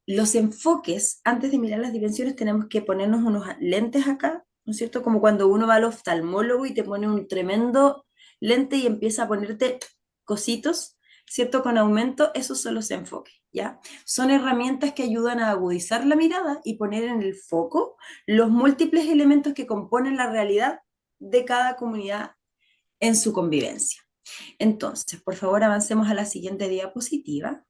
Los enfoques, antes de mirar las dimensiones, tenemos que ponernos unos lentes acá, ¿no es cierto?, como cuando uno va al oftalmólogo y te pone un tremendo lente y empieza a ponerte cositos, ¿cierto?, con aumento. Esos son los enfoques, ¿ya? Son herramientas que ayudan a agudizar la mirada y poner en el foco los múltiples elementos que componen la realidad de cada comunidad en su convivencia. Entonces, por favor, avancemos a la siguiente diapositiva.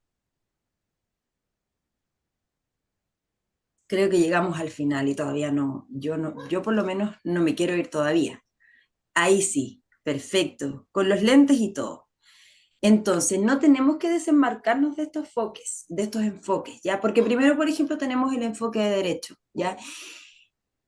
Creo que llegamos al final y todavía no, yo por lo menos no me quiero ir todavía. Ahí sí, perfecto, con los lentes y todo. Entonces, no tenemos que desenmarcarnos de estos enfoques, ¿ya? Porque primero, por ejemplo, tenemos el enfoque de derecho, ¿ya?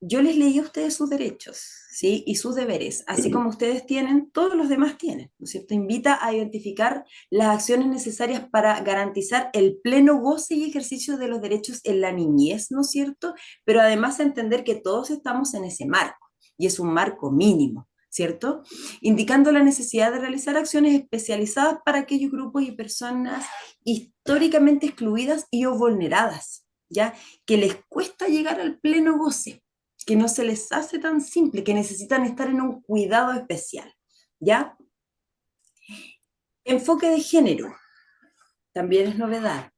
Yo les leí a ustedes sus derechos, ¿sí? Y sus deberes, así como ustedes tienen, todos los demás tienen, ¿no es cierto? Invita a identificar las acciones necesarias para garantizar el pleno goce y ejercicio de los derechos en la niñez, ¿no es cierto? Pero además a entender que todos estamos en ese marco, y es un marco mínimo, ¿cierto? Indicando la necesidad de realizar acciones especializadas para aquellos grupos y personas históricamente excluidas y o vulneradas, ¿ya? Que les cuesta llegar al pleno goce, que no se les hace tan simple, que necesitan estar en un cuidado especial, ¿ya? Enfoque de género, también es novedad.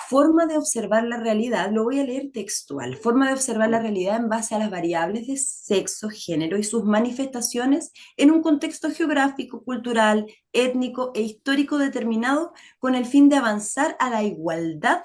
forma de observar la realidad, lo voy a leer textual, forma de observar la realidad en base a las variables de sexo, género y sus manifestaciones en un contexto geográfico, cultural, étnico e histórico determinado con el fin de avanzar a la igualdad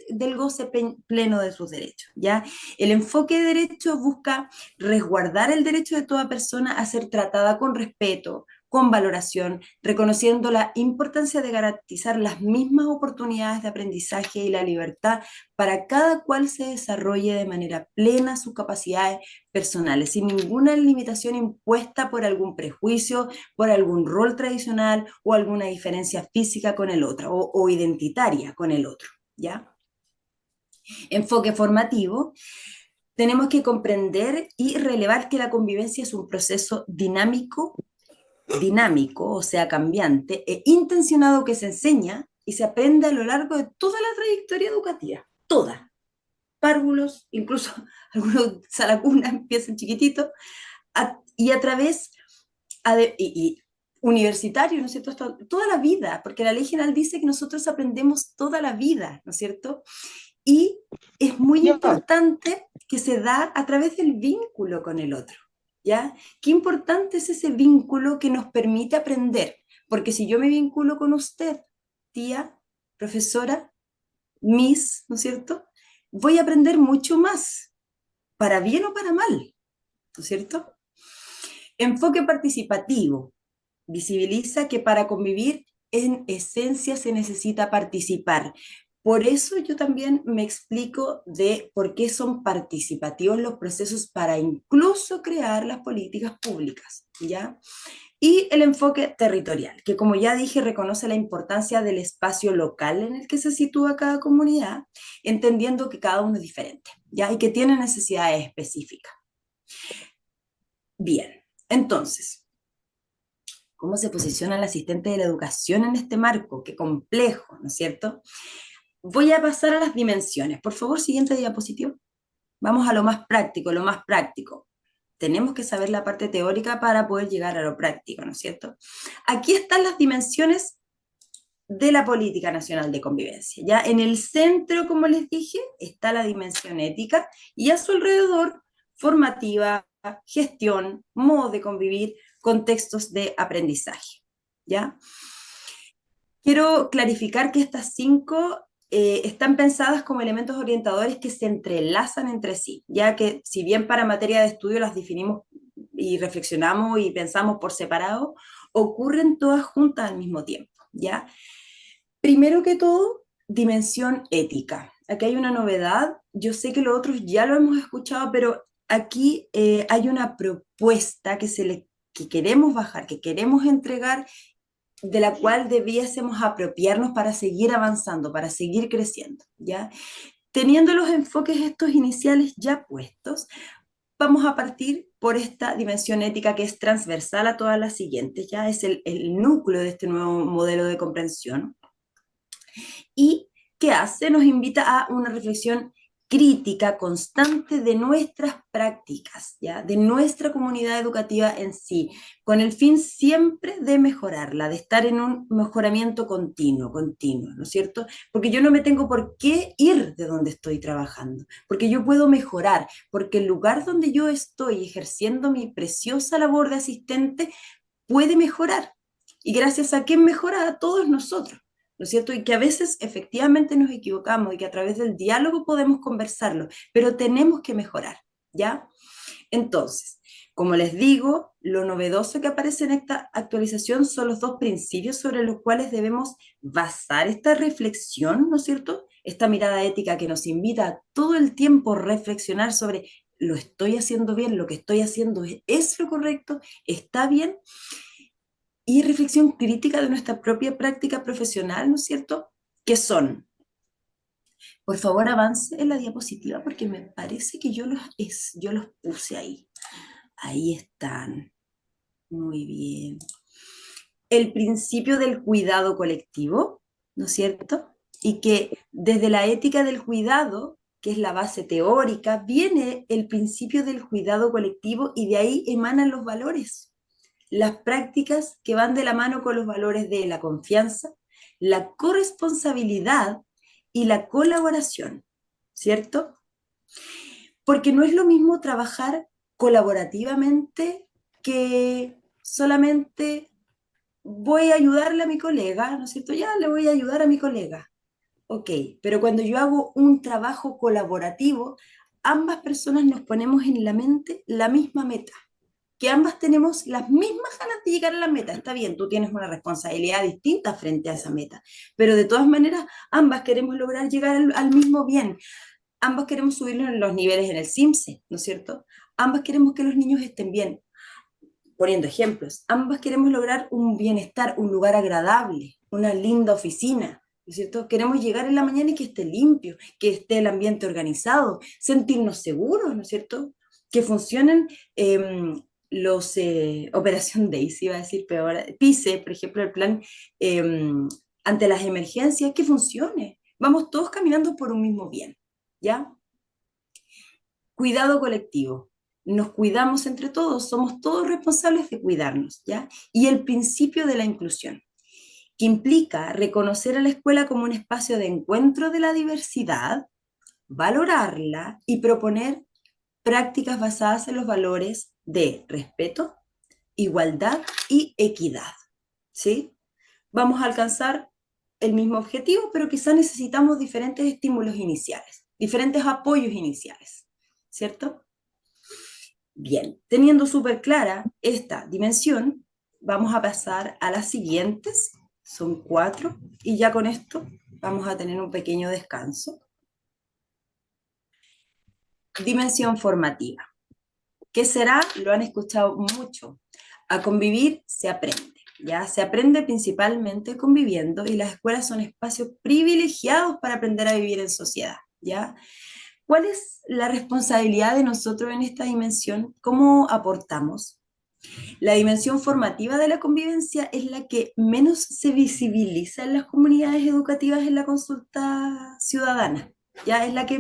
del goce pleno de sus derechos, ¿ya? El enfoque de derechos busca resguardar el derecho de toda persona a ser tratada con respeto, con valoración, reconociendo la importancia de garantizar las mismas oportunidades de aprendizaje y la libertad para cada cual se desarrolle de manera plena sus capacidades personales, sin ninguna limitación impuesta por algún prejuicio, por algún rol tradicional o alguna diferencia física con el otro o identitaria con el otro, ¿ya? Enfoque formativo. Tenemos que comprender y relevar que la convivencia es un proceso dinámico, o sea, cambiante, e intencionado que se enseña y se aprende a lo largo de toda la trayectoria educativa, toda. Párvulos, incluso algunos salacunas empiezan chiquititos, y a través, y universitario, ¿no es cierto? Toda la vida, porque la ley general dice que nosotros aprendemos toda la vida, ¿no es cierto? Y es muy importante que se da a través del vínculo con el otro, ¿ya? Qué importante es ese vínculo que nos permite aprender, porque si yo me vinculo con usted, tía, profesora, miss, ¿no es cierto? Voy a aprender mucho más, para bien o para mal, ¿no es cierto? Enfoque participativo. Visibiliza que para convivir en esencia se necesita participar. Por eso yo también me explico de por qué son participativos los procesos para incluso crear las políticas públicas, ¿ya? Y el enfoque territorial, que como ya dije, reconoce la importancia del espacio local en el que se sitúa cada comunidad, entendiendo que cada uno es diferente, ¿ya? Y que tiene necesidades específicas. Bien, entonces, ¿cómo se posiciona el asistente de la educación en este marco? Qué complejo, ¿no es cierto? Voy a pasar a las dimensiones. Por favor, siguiente diapositiva. Vamos a lo más práctico, lo más práctico. Tenemos que saber la parte teórica para poder llegar a lo práctico, ¿no es cierto? Aquí están las dimensiones de la Política Nacional de Convivencia. Ya en el centro, como les dije, está la dimensión ética y a su alrededor formativa, gestión, modo de convivir, contextos de aprendizaje, ¿ya? Quiero clarificar que estas 5 están pensadas como elementos orientadores que se entrelazan entre sí, ya que si bien para materia de estudio las definimos y reflexionamos y pensamos por separado, ocurren todas juntas al mismo tiempo, ¿ya? Primero que todo, dimensión ética. Aquí hay una novedad, yo sé que los otros ya lo hemos escuchado, pero aquí hay una propuesta que queremos bajar, que queremos entregar, de la cual debiésemos apropiarnos para seguir avanzando, para seguir creciendo, ¿ya? Teniendo los enfoques estos iniciales ya puestos, vamos a partir por esta dimensión ética que es transversal a todas las siguientes, ya es el núcleo de este nuevo modelo de comprensión. ¿Y qué hace? Nos invita a una reflexión crítica constante de nuestras prácticas, ¿ya? De nuestra comunidad educativa en sí, con el fin siempre de mejorarla, de estar en un mejoramiento continuo, ¿no es cierto? Porque yo no me tengo por qué ir de donde estoy trabajando, porque yo puedo mejorar, porque el lugar donde yo estoy ejerciendo mi preciosa labor de asistente puede mejorar. ¿Y gracias a quién mejora? A todos nosotros, ¿no es cierto? Y que a veces efectivamente nos equivocamos y que a través del diálogo podemos conversarlo, pero tenemos que mejorar, ¿ya? Entonces, como les digo, lo novedoso que aparece en esta actualización son los 2 principios sobre los cuales debemos basar esta reflexión, ¿no es cierto? Esta mirada ética que nos invita a todo el tiempo a reflexionar sobre ¿lo estoy haciendo bien? ¿Lo que estoy haciendo es lo correcto? ¿Está bien? Y reflexión crítica de nuestra propia práctica profesional, ¿no es cierto? ¿Qué son? Por favor, avance en la diapositiva porque me parece que yo los puse ahí. Ahí están. Muy bien. El principio del cuidado colectivo, ¿no es cierto? Y que desde la ética del cuidado, que es la base teórica, viene el principio del cuidado colectivo y de ahí emanan los valores. Las prácticas que van de la mano con los valores de la confianza, la corresponsabilidad y la colaboración, ¿cierto? Porque no es lo mismo trabajar colaborativamente que solamente voy a ayudarle a mi colega, ¿no es cierto? Ya le voy a ayudar a mi colega. Ok, pero cuando yo hago un trabajo colaborativo, ambas personas nos ponemos en la mente la misma meta, que ambas tenemos las mismas ganas de llegar a la meta. Está bien, tú tienes una responsabilidad distinta frente a esa meta, pero de todas maneras, ambas queremos lograr llegar al mismo bien. Ambas queremos subir los niveles en el CIMSE, ¿no es cierto? Ambas queremos que los niños estén bien. Poniendo ejemplos, ambas queremos lograr un bienestar, un lugar agradable, una linda oficina, ¿no es cierto? Queremos llegar en la mañana y que esté limpio, que esté el ambiente organizado, sentirnos seguros, ¿no es cierto? Que funcionen los, Operación Daisy, iba a decir, peor, PICE, por ejemplo, el plan ante las emergencias, que funcione. Vamos todos caminando por un mismo bien, ¿ya? Cuidado colectivo. Nos cuidamos entre todos, somos todos responsables de cuidarnos, ¿ya? Y el principio de la inclusión, que implica reconocer a la escuela como un espacio de encuentro de la diversidad, valorarla y proponer prácticas basadas en los valores de respeto, igualdad y equidad, ¿sí? Vamos a alcanzar el mismo objetivo, pero quizás necesitamos diferentes estímulos iniciales, diferentes apoyos iniciales, ¿cierto? Bien, teniendo súper clara esta dimensión, vamos a pasar a las siguientes, son 4, y ya con esto vamos a tener un pequeño descanso. Dimensión formativa. ¿Qué será? Lo han escuchado mucho. A convivir se aprende, ¿ya? Se aprende principalmente conviviendo y las escuelas son espacios privilegiados para aprender a vivir en sociedad, ¿ya? ¿Cuál es la responsabilidad de nosotros en esta dimensión? ¿Cómo aportamos? La dimensión formativa de la convivencia es la que menos se visibiliza en las comunidades educativas en la consulta ciudadana. Ya es la que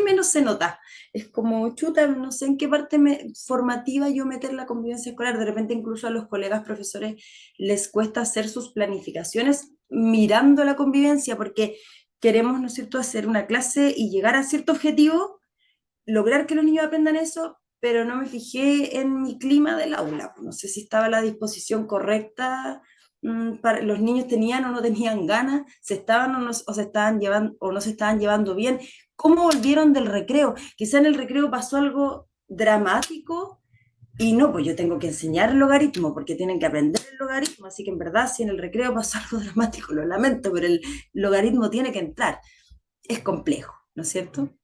menos se nota. Es como, chuta, no sé en qué parte formativa yo meter la convivencia escolar. De repente incluso a los colegas profesores les cuesta hacer sus planificaciones mirando la convivencia porque queremos, ¿no es cierto?, hacer una clase y llegar a cierto objetivo, lograr que los niños aprendan eso, pero no me fijé en mi clima del aula. No sé si estaba a la disposición correcta, para, los niños tenían o no tenían ganas, se estaban o se estaban llevando o no se estaban llevando bien, cómo volvieron del recreo. Quizá en el recreo pasó algo dramático y no, pues yo tengo que enseñar el logaritmo porque tienen que aprender el logaritmo, así que en verdad si en el recreo pasó algo dramático, lo lamento, pero el logaritmo tiene que entrar. Es complejo, ¿no es cierto?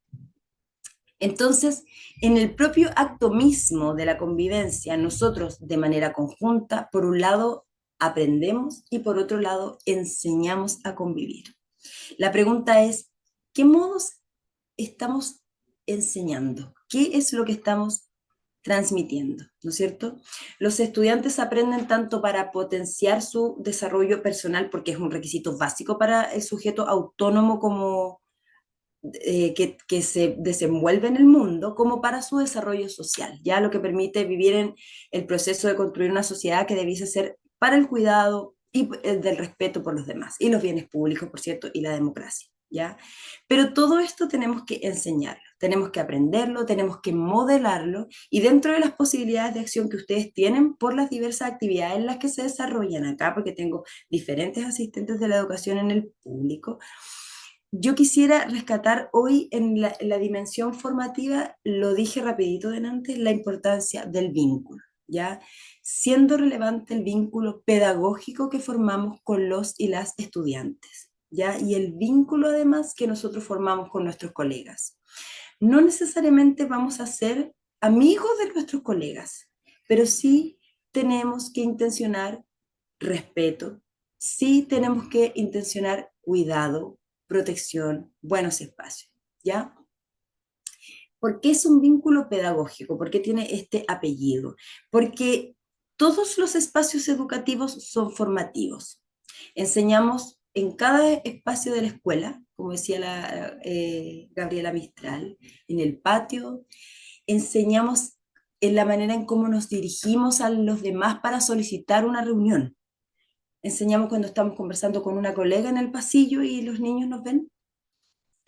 Entonces, en el propio acto mismo de la convivencia, nosotros de manera conjunta, por un lado, aprendemos y por otro lado, enseñamos a convivir. La pregunta es, ¿qué modos estamos enseñando? ¿Qué es lo que estamos transmitiendo? ¿No es cierto? Los estudiantes aprenden tanto para potenciar su desarrollo personal, porque es un requisito básico para el sujeto autónomo como que se desenvuelve en el mundo, como para su desarrollo social, ya lo que permite vivir en el proceso de construir una sociedad que debiese ser para el cuidado y del respeto por los demás, y los bienes públicos, por cierto, y la democracia, ¿ya? Pero todo esto tenemos que enseñarlo, tenemos que aprenderlo, tenemos que modelarlo, y dentro de las posibilidades de acción que ustedes tienen por las diversas actividades en las que se desarrollan acá, porque tengo diferentes asistentes de la educación en el público, yo quisiera rescatar hoy en la dimensión formativa, lo dije rapidito delante, la importancia del vínculo, ¿ya? Siendo relevante el vínculo pedagógico que formamos con los y las estudiantes, ¿ya? Y el vínculo además que nosotros formamos con nuestros colegas. No necesariamente vamos a ser amigos de nuestros colegas, pero sí tenemos que intencionar respeto, sí tenemos que intencionar cuidado, protección, buenos espacios, ¿ya? ¿Por qué es un vínculo pedagógico? ¿Por qué tiene este apellido? Porque todos los espacios educativos son formativos. Enseñamos en cada espacio de la escuela, como decía Gabriela Mistral, en el patio, enseñamos en la manera en cómo nos dirigimos a los demás para solicitar una reunión. Enseñamos cuando estamos conversando con una colega en el pasillo y los niños nos ven.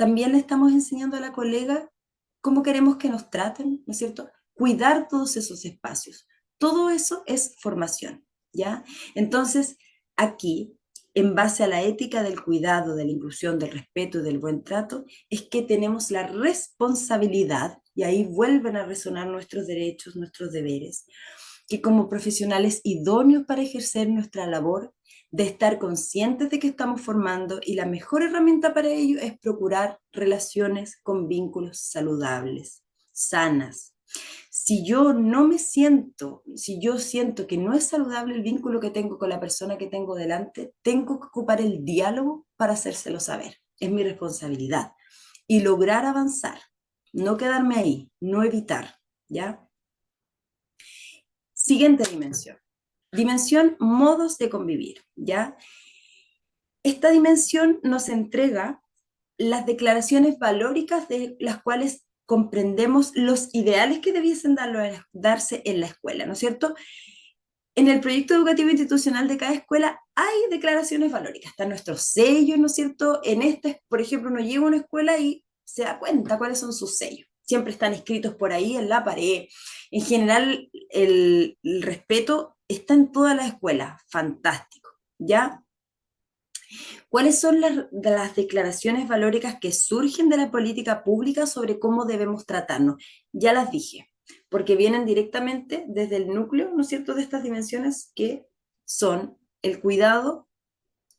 también le estamos enseñando a la colega cómo queremos que nos traten, ¿no es cierto? Cuidar todos esos espacios. Todo eso es formación, ¿ya? Entonces, aquí, en base a la ética del cuidado, de la inclusión, del respeto y del buen trato, es que tenemos la responsabilidad, y ahí vuelven a resonar nuestros derechos, nuestros deberes, que como profesionales idóneos para ejercer nuestra labor, de estar conscientes de que estamos formando, y la mejor herramienta para ello es procurar relaciones con vínculos saludables, sanas. Si yo no me siento, si yo siento que no es saludable el vínculo que tengo con la persona que tengo delante, tengo que ocupar el diálogo para hacérselo saber. Es mi responsabilidad. Y lograr avanzar, no quedarme ahí, no evitar, ¿ya? Siguiente dimensión. Dimensión modos de convivir, ¿ya? Esta dimensión nos entrega las declaraciones valóricas de las cuales comprendemos los ideales que debiesen darse en la escuela, ¿no es cierto? En el proyecto educativo institucional de cada escuela hay declaraciones valóricas, están nuestros sellos, ¿no es cierto? En este, por ejemplo, uno llega a una escuela y se da cuenta cuáles son sus sellos. Siempre están escritos por ahí en la pared. En general, el respeto está en todas las escuelas, fantástico, ¿ya? ¿Cuáles son las declaraciones valóricas que surgen de la política pública sobre cómo debemos tratarnos? Ya las dije, porque vienen directamente desde el núcleo, ¿no es cierto?, de estas dimensiones que son el cuidado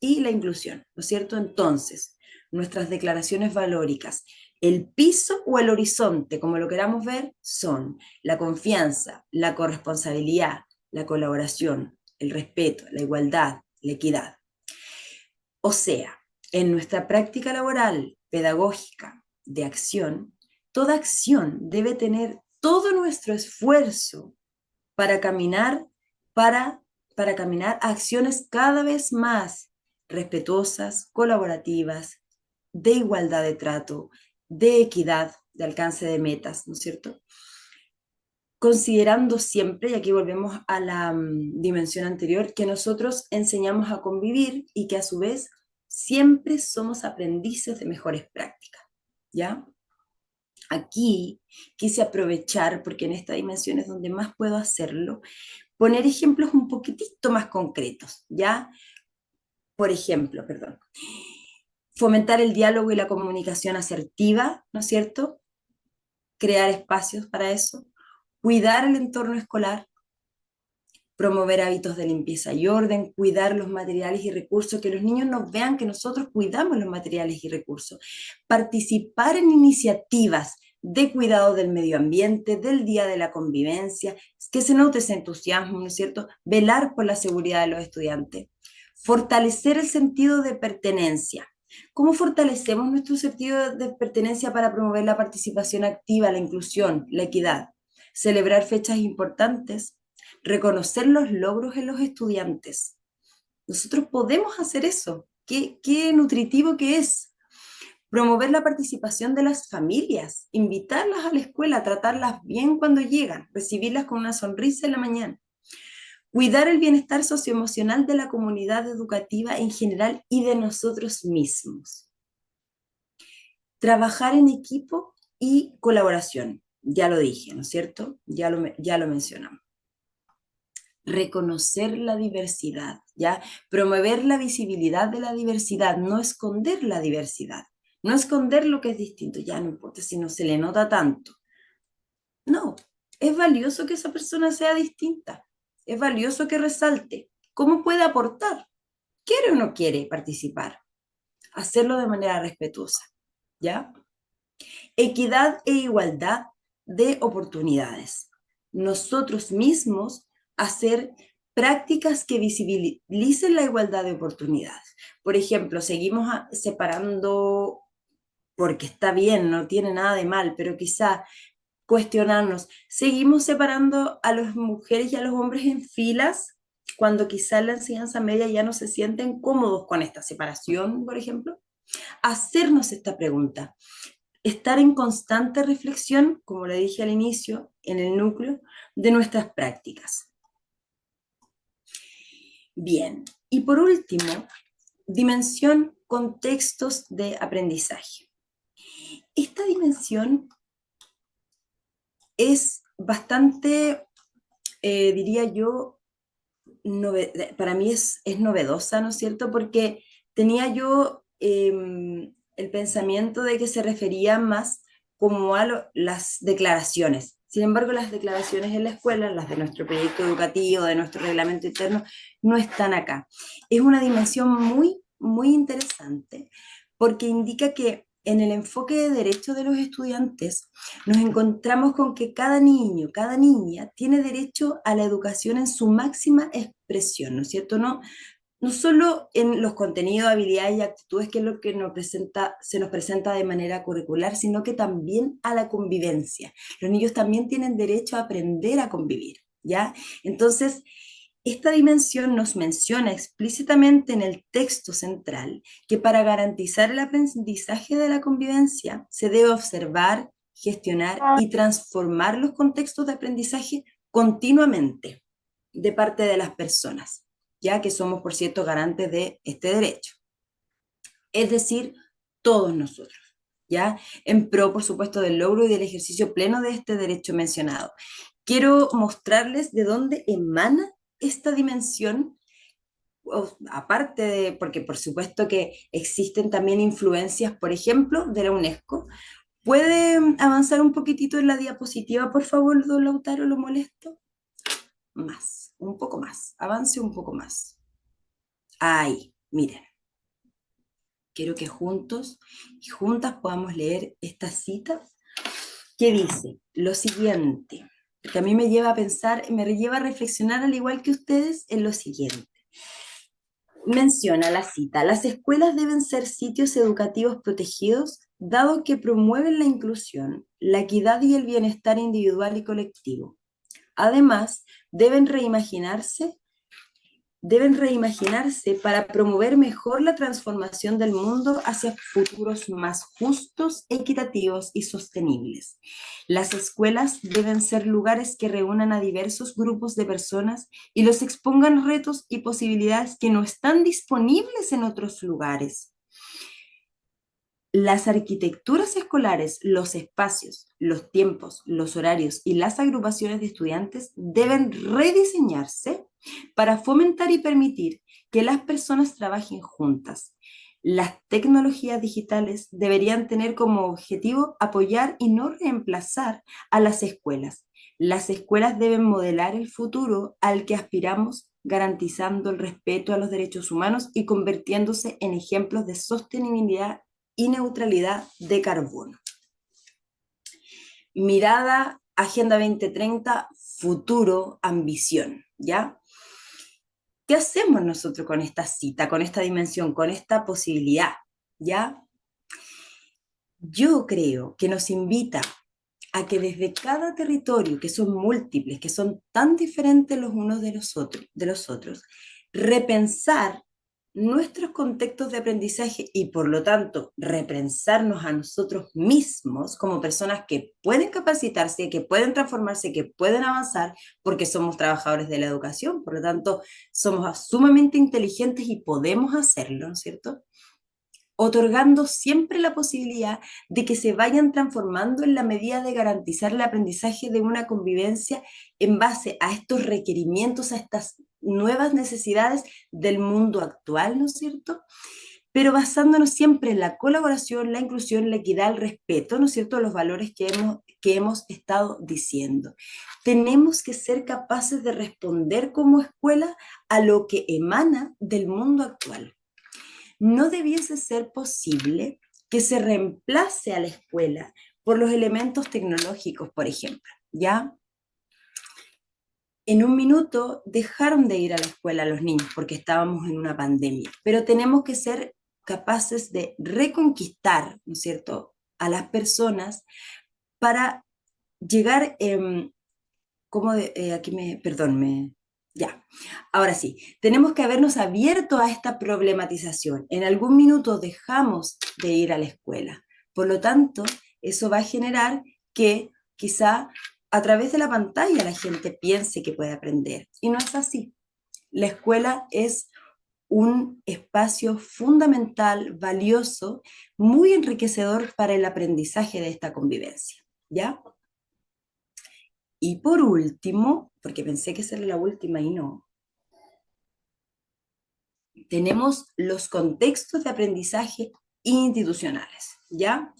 y la inclusión, ¿no es cierto? Entonces, nuestras declaraciones valóricas, el piso o el horizonte, como lo queramos ver, son la confianza, la corresponsabilidad, la colaboración, el respeto, la igualdad, la equidad. O sea, en nuestra práctica laboral, pedagógica, de acción, toda acción debe tener todo nuestro esfuerzo para caminar, para caminar a acciones cada vez más respetuosas, colaborativas, de igualdad de trato, de equidad, de alcance de metas, ¿no es cierto? Considerando siempre, y aquí volvemos a la dimensión anterior, que nosotros enseñamos a convivir y que a su vez siempre somos aprendices de mejores prácticas, ¿ya? Aquí quise aprovechar, porque en esta dimensión es donde más puedo hacerlo, poner ejemplos un poquitito más concretos, ¿ya? Por ejemplo, perdón, fomentar el diálogo y la comunicación asertiva, ¿no es cierto? Crear espacios para eso, cuidar el entorno escolar, promover hábitos de limpieza y orden, cuidar los materiales y recursos, que los niños nos vean que nosotros cuidamos los materiales y recursos, participar en iniciativas de cuidado del medio ambiente, del Día de la Convivencia, que se note ese entusiasmo, ¿no es cierto? Velar por la seguridad de los estudiantes, fortalecer el sentido de pertenencia. ¿Cómo fortalecemos nuestro sentido de pertenencia para promover la participación activa, la inclusión, la equidad? Celebrar fechas importantes, reconocer los logros en los estudiantes. Nosotros podemos hacer eso. Qué nutritivo que es. Promover la participación de las familias, invitarlas a la escuela, tratarlas bien cuando llegan, recibirlas con una sonrisa en la mañana. Cuidar el bienestar socioemocional de la comunidad educativa en general y de nosotros mismos. Trabajar en equipo y colaboración. Ya lo dije, ¿no es cierto? Ya lo mencionamos. Reconocer la diversidad, ¿ya? Promover la visibilidad de la diversidad, no esconder la diversidad, no esconder lo que es distinto, ya no importa si no se le nota tanto. No, es valioso que esa persona sea distinta, es valioso que resalte. ¿Cómo puede aportar? ¿Quiere o no quiere participar? Hacerlo de manera respetuosa, ¿ya? Equidad e igualdad de oportunidades. Nosotros mismos hacer prácticas que visibilicen la igualdad de oportunidades. Por ejemplo, seguimos separando, porque está bien, no tiene nada de mal, pero quizá cuestionarnos, ¿seguimos separando a las mujeres y a los hombres en filas cuando quizá en la enseñanza media ya no se sienten cómodos con esta separación, por ejemplo? Hacernos esta pregunta. Estar en constante reflexión, como le dije al inicio, en el núcleo de nuestras prácticas. Bien, y por último, dimensión contextos de aprendizaje. Esta dimensión es bastante, diría yo, para mí es novedosa, ¿no es cierto? Porque tenía yo el pensamiento de que se refería más como a las declaraciones. Sin embargo, las declaraciones en la escuela, las de nuestro proyecto educativo, de nuestro reglamento interno, no están acá. Es una dimensión muy, muy interesante porque indica que en el enfoque de derechos de los estudiantes nos encontramos con que cada niño, cada niña tiene derecho a la educación en su máxima expresión, ¿no es cierto? No solo en los contenidos, habilidades y actitudes, que es lo que se nos presenta de manera curricular, sino que también a la convivencia. Los niños también tienen derecho a aprender a convivir, ¿ya? Entonces, esta dimensión nos menciona explícitamente en el texto central que para garantizar el aprendizaje de la convivencia se debe observar, gestionar y transformar los contextos de aprendizaje continuamente de parte de las personas, ya que somos, por cierto, garantes de este derecho. Es decir, todos nosotros, ¿ya? En pro, por supuesto, del logro y del ejercicio pleno de este derecho mencionado. Quiero mostrarles de dónde emana esta dimensión, aparte de, porque por supuesto que existen también influencias, por ejemplo, de la UNESCO. ¿Puede avanzar un poquitito en la diapositiva, por favor, don Lautaro? ¿Lo molesto? Más, un poco más, avance un poco más. Ahí, miren. Quiero que juntos y juntas podamos leer esta cita que dice lo siguiente, que a mí me lleva a pensar, me lleva a reflexionar al igual que ustedes en lo siguiente. Menciona la cita: las escuelas deben ser sitios educativos protegidos, dado que promueven la inclusión, la equidad y el bienestar individual y colectivo. Además, deben reimaginarse para promover mejor la transformación del mundo hacia futuros más justos, equitativos y sostenibles. Las escuelas deben ser lugares que reúnan a diversos grupos de personas y los expongan a retos y posibilidades que no están disponibles en otros lugares. Las arquitecturas escolares, los espacios, los tiempos, los horarios y las agrupaciones de estudiantes deben rediseñarse para fomentar y permitir que las personas trabajen juntas. Las tecnologías digitales deberían tener como objetivo apoyar y no reemplazar a las escuelas. Las escuelas deben modelar el futuro al que aspiramos, garantizando el respeto a los derechos humanos y convirtiéndose en ejemplos de sostenibilidad y neutralidad de carbono. Mirada, Agenda 2030, futuro, ambición, ¿ya? ¿Qué hacemos nosotros con esta cita, con esta dimensión, con esta posibilidad, ¿ya? Yo creo que nos invita a que desde cada territorio, que son múltiples, que son tan diferentes los unos de los otros, repensar nuestros contextos de aprendizaje y por lo tanto repensarnos a nosotros mismos como personas que pueden capacitarse, que pueden transformarse, que pueden avanzar, porque somos trabajadores de la educación, por lo tanto somos sumamente inteligentes y podemos hacerlo, ¿no es cierto? Otorgando siempre la posibilidad de que se vayan transformando en la medida de garantizar el aprendizaje de una convivencia en base a estos requerimientos, a estas nuevas necesidades del mundo actual, ¿no es cierto? Pero basándonos siempre en la colaboración, la inclusión, la equidad, el respeto, ¿no es cierto?, los valores que hemos estado diciendo. Tenemos que ser capaces de responder como escuela a lo que emana del mundo actual. No debiese ser posible que se reemplace a la escuela por los elementos tecnológicos, por ejemplo, ¿ya? En un minuto dejaron de ir a la escuela los niños porque estábamos en una pandemia, pero tenemos que ser capaces de reconquistar, ¿no es cierto?, a las personas para llegar, ya, ahora sí, tenemos que habernos abierto a esta problematización. En algún minuto dejamos de ir a la escuela. Por lo tanto, eso va a generar que quizá a través de la pantalla la gente piense que puede aprender. Y no es así. La escuela es un espacio fundamental, valioso, muy enriquecedor para el aprendizaje de esta convivencia, ¿ya? Y por último, porque pensé que esa era la última y no, tenemos los contextos de aprendizaje institucionales, ¿ya?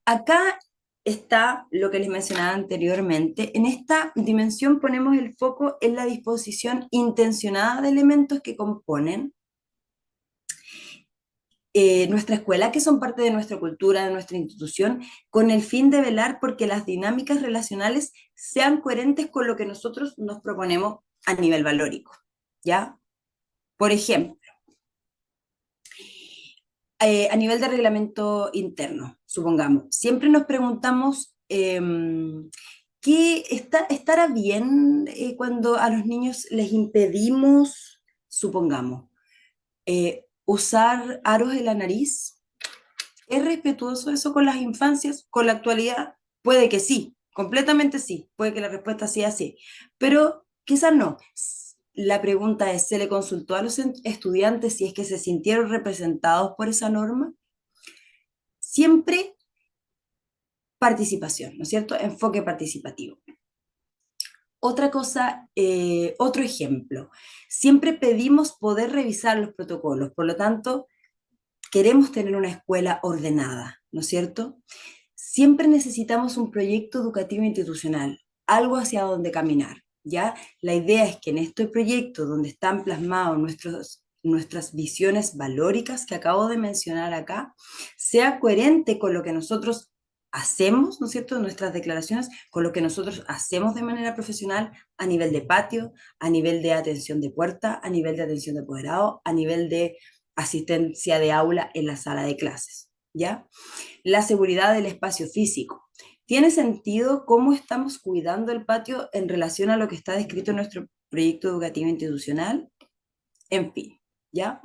Acá está lo que les mencionaba anteriormente. En esta dimensión ponemos el foco en la disposición intencionada de elementos que componen nuestra escuela, que son parte de nuestra cultura, de nuestra institución, con el fin de velar porque las dinámicas relacionales sean coherentes con lo que nosotros nos proponemos a nivel valórico, ¿ya? Por ejemplo, a nivel de reglamento interno, supongamos, siempre nos preguntamos ¿qué estará bien cuando a los niños les impedimos, supongamos, usar aros en la nariz? ¿Es respetuoso eso con las infancias, con la actualidad? Puede que sí, completamente sí, puede que la respuesta sea sí, pero quizás no. La pregunta es, ¿se le consultó a los estudiantes si es que se sintieron representados por esa norma? Siempre participación, ¿no es cierto? Enfoque participativo. Otra cosa, otro ejemplo, siempre pedimos poder revisar los protocolos, por lo tanto, queremos tener una escuela ordenada, ¿no es cierto? Siempre necesitamos un proyecto educativo institucional, algo hacia donde caminar, ¿ya? La idea es que en este proyecto, donde están plasmados nuestras visiones valóricas que acabo de mencionar acá, sea coherente con lo que nosotros hacemos, ¿no es cierto?, nuestras declaraciones, con lo que nosotros hacemos de manera profesional a nivel de patio, a nivel de atención de puerta, a nivel de atención de apoderado, a nivel de asistencia de aula en la sala de clases, ¿ya? La seguridad del espacio físico. ¿Tiene sentido cómo estamos cuidando el patio en relación a lo que está descrito en nuestro proyecto educativo institucional? En fin, ¿ya?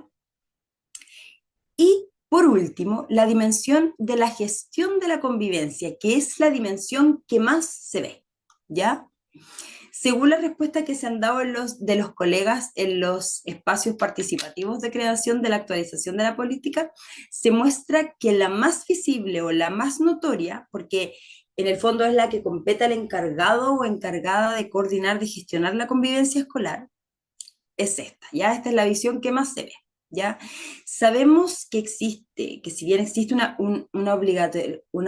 Y por último, la dimensión de la gestión de la convivencia, que es la dimensión que más se ve, ¿ya? Según la respuesta que se han dado de los colegas en los espacios participativos de creación de la actualización de la política, se muestra que la más visible o la más notoria, porque en el fondo es la que compete al encargado o encargada de coordinar, de gestionar la convivencia escolar, es esta, ¿ya? Esta es la visión que más se ve, ¿ya? Sabemos que existe, que si bien existe una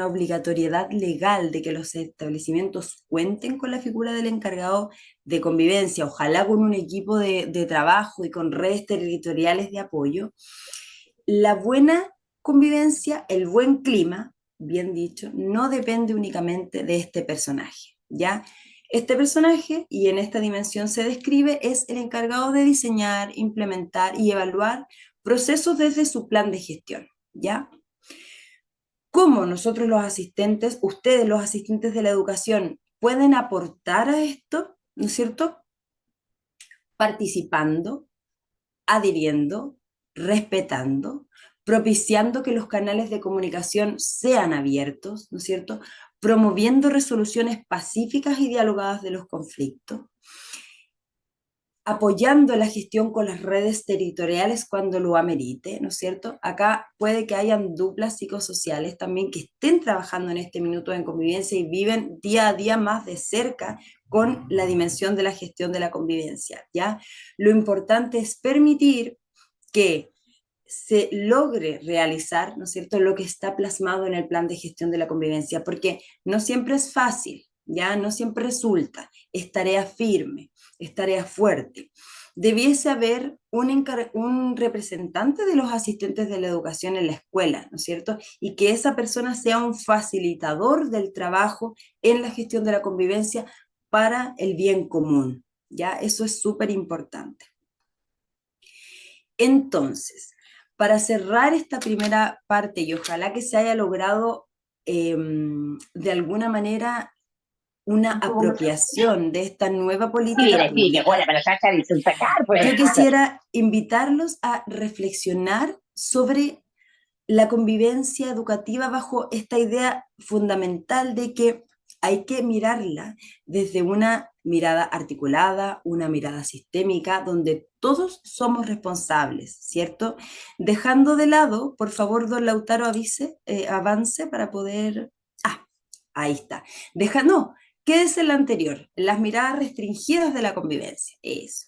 obligatoriedad legal de que los establecimientos cuenten con la figura del encargado de convivencia, ojalá con un equipo de trabajo y con redes territoriales de apoyo, la buena convivencia, el buen clima, bien dicho, no depende únicamente de este personaje, ¿ya? Este personaje, y en esta dimensión se describe, es el encargado de diseñar, implementar y evaluar procesos desde su plan de gestión, ¿ya? ¿Cómo nosotros los asistentes, ustedes los asistentes de la educación, pueden aportar a esto, ¿no es cierto? Participando, adhiriendo, respetando, propiciando que los canales de comunicación sean abiertos, ¿no es cierto?, promoviendo resoluciones pacíficas y dialogadas de los conflictos, apoyando la gestión con las redes territoriales cuando lo amerite, ¿no es cierto? Acá puede que hayan duplas psicosociales también que estén trabajando en este minuto en convivencia y viven día a día más de cerca con la dimensión de la gestión de la convivencia, ¿ya? Lo importante es permitir que se logre realizar, ¿no es cierto?, lo que está plasmado en el plan de gestión de la convivencia, porque no siempre es fácil, ya no siempre resulta, es tarea firme, es tarea fuerte. Debiese haber un representante de los asistentes de la educación en la escuela, ¿no es cierto?, y que esa persona sea un facilitador del trabajo en la gestión de la convivencia para el bien común, ¿ya? Eso es súper importante. Entonces, para cerrar esta primera parte, y ojalá que se haya logrado de alguna manera una apropiación de esta nueva política pública, yo quisiera invitarlos a reflexionar sobre la convivencia educativa bajo esta idea fundamental de que hay que mirarla desde una mirada articulada, una mirada sistémica, donde todos somos responsables, ¿cierto? Dejando de lado, por favor, don Lautaro, avance para poder... Ah, ahí está. No, quédese en la anterior, las miradas restringidas de la convivencia, eso.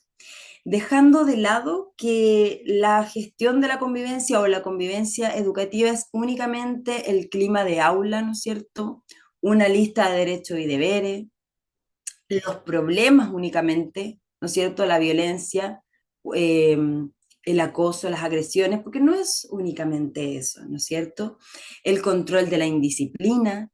Dejando de lado que la gestión de la convivencia o la convivencia educativa es únicamente el clima de aula, ¿no es cierto? Una lista de derechos y deberes, los problemas únicamente, ¿no es cierto? La violencia, eh, el acoso, las agresiones, porque no es únicamente eso, ¿no es cierto? El control de la indisciplina,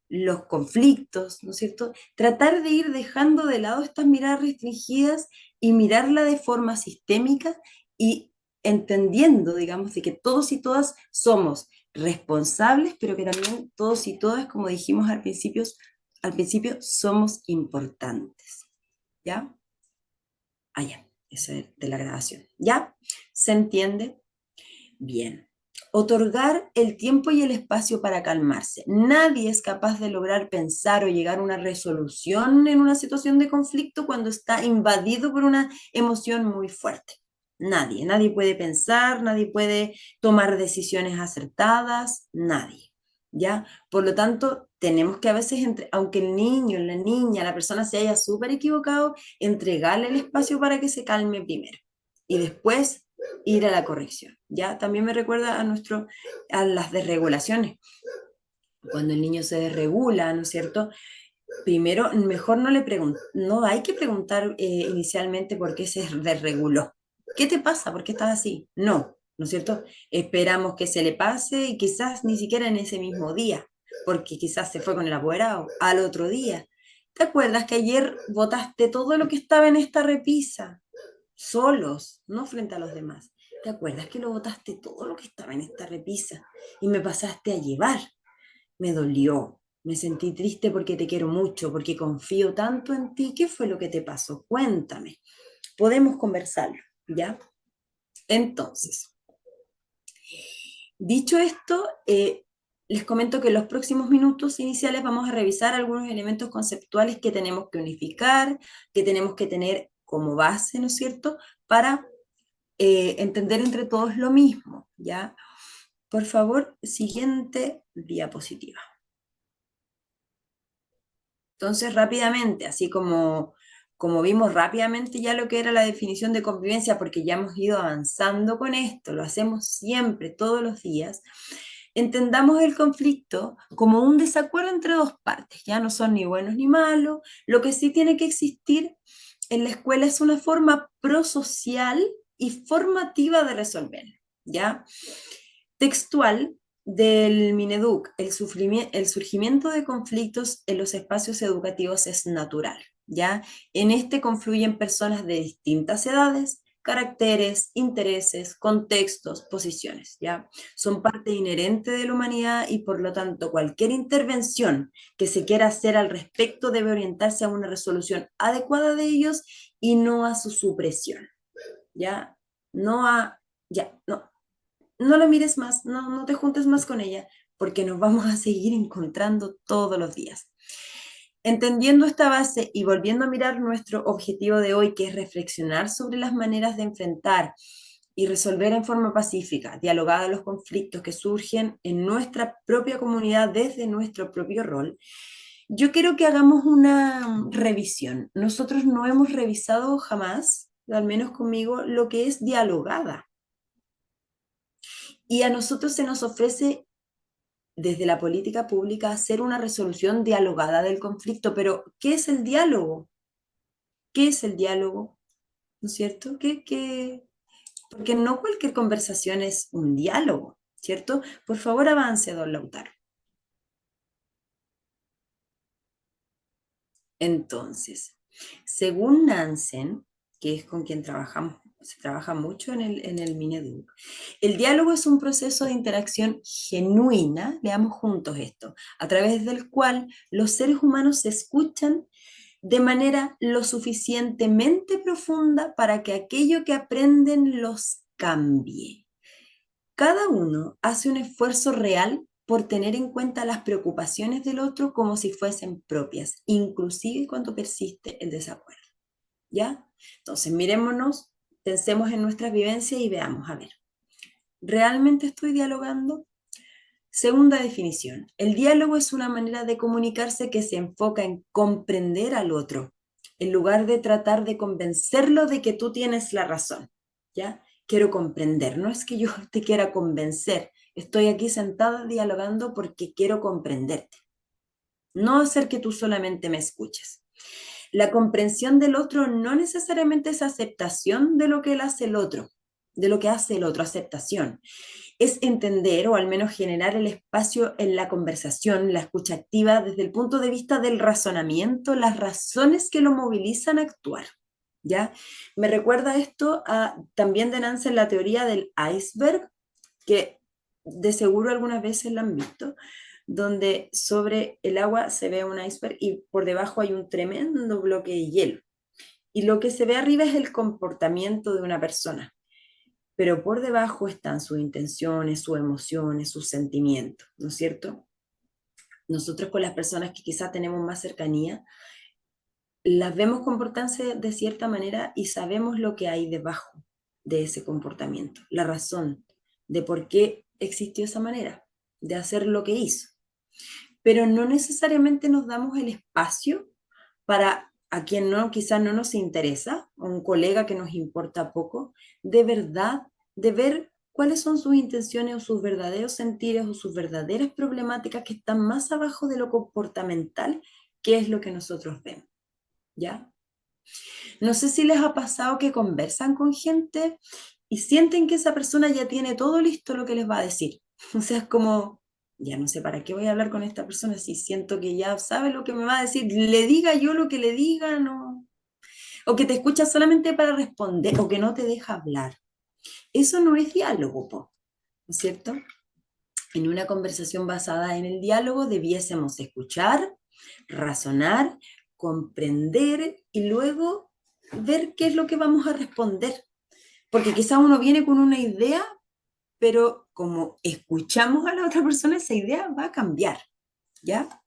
los conflictos, ¿no es cierto? Tratar de ir dejando de lado estas miradas restringidas y mirarla de forma sistémica y entendiendo, digamos, de que todos y todas somos responsables, pero que también todos y todas, como dijimos al principio somos importantes, ¿ya? Ah, ya, eso es de la grabación, ¿ya? ¿Se entiende? Bien. Otorgar el tiempo y el espacio para calmarse. Nadie es capaz de lograr pensar o llegar a una resolución en una situación de conflicto cuando está invadido por una emoción muy fuerte. Nadie puede pensar, nadie puede tomar decisiones acertadas, nadie. ¿Ya? Por lo tanto, tenemos que a veces, aunque el niño, la niña, la persona se haya súper equivocado, entregarle el espacio para que se calme primero y después ir a la corrección. ¿Ya? También me recuerda a las desregulaciones. Cuando el niño se desregula, ¿no es cierto? Primero, mejor no hay que preguntar inicialmente por qué se desreguló. ¿Qué te pasa? ¿Por qué estás así? No, ¿no es cierto? Esperamos que se le pase y quizás ni siquiera en ese mismo día, porque quizás se fue con el apoderado al otro día. ¿Te acuerdas que ayer botaste todo lo que estaba en esta repisa? Solos, no frente a los demás. ¿Te acuerdas que lo botaste todo lo que estaba en esta repisa y me pasaste a llevar? Me dolió, me sentí triste porque te quiero mucho, porque confío tanto en ti. ¿Qué fue lo que te pasó? Cuéntame. Podemos conversarlo, ¿ya? Entonces, dicho esto, les comento que en los próximos minutos iniciales vamos a revisar algunos elementos conceptuales que tenemos que unificar, que tenemos que tener como base, ¿no es cierto?, para entender entre todos lo mismo, ¿ya? Por favor, siguiente diapositiva. Entonces, rápidamente, así como vimos rápidamente ya lo que era la definición de convivencia, porque ya hemos ido avanzando con esto, lo hacemos siempre, todos los días, entendamos el conflicto como un desacuerdo entre dos partes, ya no son ni buenos ni malos, lo que sí tiene que existir en la escuela es una forma prosocial y formativa de resolver, ¿ya? Textual del Mineduc, el surgimiento de conflictos en los espacios educativos es natural, ¿ya? En este confluyen personas de distintas edades, caracteres, intereses, contextos, posiciones, ¿ya? Son parte inherente de la humanidad y por lo tanto cualquier intervención que se quiera hacer al respecto debe orientarse a una resolución adecuada de ellos y no a su supresión, ¿ya? No lo mires más, no te juntes más con ella, porque nos vamos a seguir encontrando todos los días. Entendiendo esta base y volviendo a mirar nuestro objetivo de hoy, que es reflexionar sobre las maneras de enfrentar y resolver en forma pacífica, dialogada los conflictos que surgen en nuestra propia comunidad desde nuestro propio rol, yo quiero que hagamos una revisión. Nosotros no hemos revisado jamás, al menos conmigo, lo que es dialogada. Y a nosotros se nos ofrece desde la política pública hacer una resolución dialogada del conflicto, pero ¿qué es el diálogo? ¿Qué es el diálogo? ¿No es cierto? Porque no cualquier conversación es un diálogo, ¿cierto? Por favor, avance, don Lautaro. Entonces, según Nansen, que es con quien se trabaja mucho en el Mineduc, el diálogo es un proceso de interacción genuina, veamos juntos esto, a través del cual los seres humanos se escuchan de manera lo suficientemente profunda para que aquello que aprenden los cambie. Cada uno hace un esfuerzo real por tener en cuenta las preocupaciones del otro como si fuesen propias, inclusive cuando persiste el desacuerdo. ¿Ya? Entonces, mirémonos, pensemos en nuestras vivencias y veamos, a ver, ¿realmente estoy dialogando? Segunda definición, el diálogo es una manera de comunicarse que se enfoca en comprender al otro, en lugar de tratar de convencerlo de que tú tienes la razón, ¿ya? Quiero comprender, no es que yo te quiera convencer, estoy aquí sentada dialogando porque quiero comprenderte, no hacer que tú solamente me escuches. La comprensión del otro no necesariamente es aceptación de lo que él hace el otro, de lo que hace el otro, aceptación. Es entender o al menos generar el espacio en la conversación, la escucha activa desde el punto de vista del razonamiento, las razones que lo movilizan a actuar. ¿Ya? Me recuerda esto también de Nansen la teoría del iceberg, que de seguro algunas veces la han visto, donde sobre el agua se ve un iceberg y por debajo hay un tremendo bloque de hielo. Y lo que se ve arriba es el comportamiento de una persona, pero por debajo están sus intenciones, sus emociones, sus sentimientos, ¿no es cierto? Nosotros con las personas que quizás tenemos más cercanía, las vemos comportarse de cierta manera y sabemos lo que hay debajo de ese comportamiento, la razón de por qué existió esa manera de hacer lo que hizo. Pero no necesariamente nos damos el espacio para a quien no, quizás no nos interesa, a un colega que nos importa poco, de verdad, de ver cuáles son sus intenciones o sus verdaderos sentires o sus verdaderas problemáticas que están más abajo de lo comportamental, que es lo que nosotros vemos, ¿ya? No sé si les ha pasado que conversan con gente y sienten que esa persona ya tiene todo listo lo que les va a decir. O sea, es como, ya no sé para qué voy a hablar con esta persona si siento que ya sabe lo que me va a decir, le diga yo lo que le diga, no. O que te escucha solamente para responder, o que no te deja hablar. Eso no es diálogo, ¿no es cierto? En una conversación basada en el diálogo debiésemos escuchar, razonar, comprender y luego ver qué es lo que vamos a responder. Porque quizá uno viene con una idea, pero como escuchamos a la otra persona, esa idea va a cambiar, ¿ya?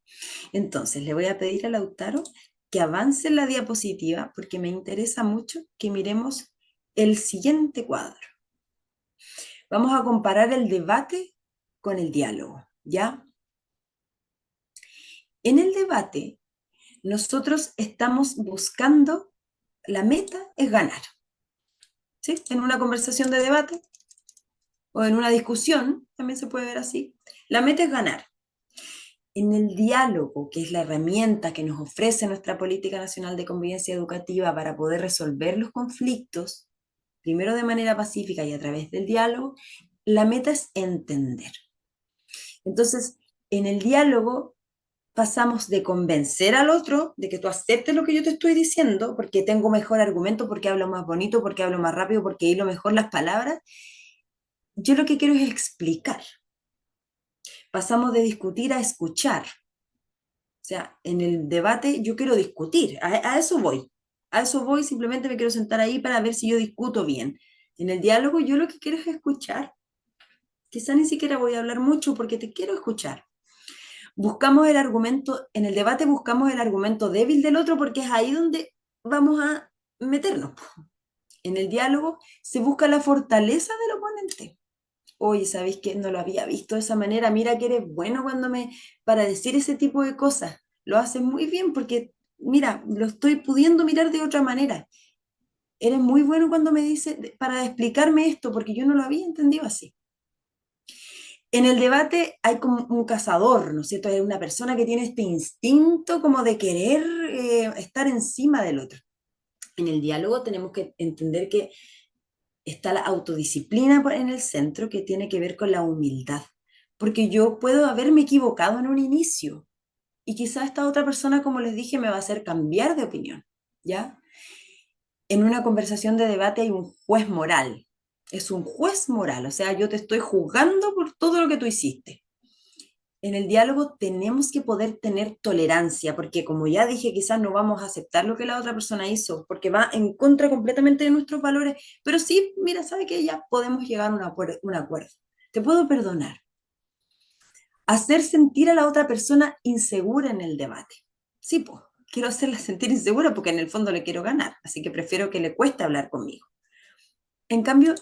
Entonces, le voy a pedir a Lautaro que avance en la diapositiva porque me interesa mucho que miremos el siguiente cuadro. Vamos a comparar el debate con el diálogo, ¿ya? En el debate, nosotros estamos buscando, la meta es ganar, ¿sí? En una conversación de debate o en una discusión, también se puede ver así, la meta es ganar. En el diálogo, que es la herramienta que nos ofrece nuestra Política Nacional de Convivencia Educativa para poder resolver los conflictos, primero de manera pacífica y a través del diálogo, la meta es entender. Entonces, en el diálogo pasamos de convencer al otro de que tú aceptes lo que yo te estoy diciendo, porque tengo mejor argumento, porque hablo más bonito, porque hablo más rápido, porque hilo mejor las palabras. Yo lo que quiero es explicar. Pasamos de discutir a escuchar. O sea, en el debate yo quiero discutir, a eso voy. A eso voy, simplemente me quiero sentar ahí para ver si yo discuto bien. En el diálogo yo lo que quiero es escuchar. Quizá ni siquiera voy a hablar mucho porque te quiero escuchar. Buscamos el argumento, en el debate buscamos el argumento débil del otro porque es ahí donde vamos a meternos. En el diálogo se busca la fortaleza del oponente. Oye, ¿sabéis que no lo había visto de esa manera? Mira que eres bueno para decir ese tipo de cosas. Lo haces muy bien porque, mira, lo estoy pudiendo mirar de otra manera. Eres muy bueno cuando me dices, para explicarme esto, porque yo no lo había entendido así. En el debate hay como un cazador, ¿no es cierto? Es una persona que tiene este instinto como de querer estar encima del otro. En el diálogo tenemos que entender que está la autodisciplina en el centro, que tiene que ver con la humildad, porque yo puedo haberme equivocado en un inicio y quizá esta otra persona, como les dije, me va a hacer cambiar de opinión, ¿ya? En una conversación de debate hay un juez moral, es un juez moral, o sea, yo te estoy juzgando por todo lo que tú hiciste. En el diálogo tenemos que poder tener tolerancia, porque como ya dije, quizás no vamos a aceptar lo que la otra persona hizo, porque va en contra completamente de nuestros valores, pero sí, mira, sabe que ya podemos llegar a un acuerdo. Te puedo perdonar. Hacer sentir a la otra persona insegura en el debate. Sí, pues, quiero hacerla sentir insegura porque en el fondo le quiero ganar, así que prefiero que le cueste hablar conmigo. En cambio,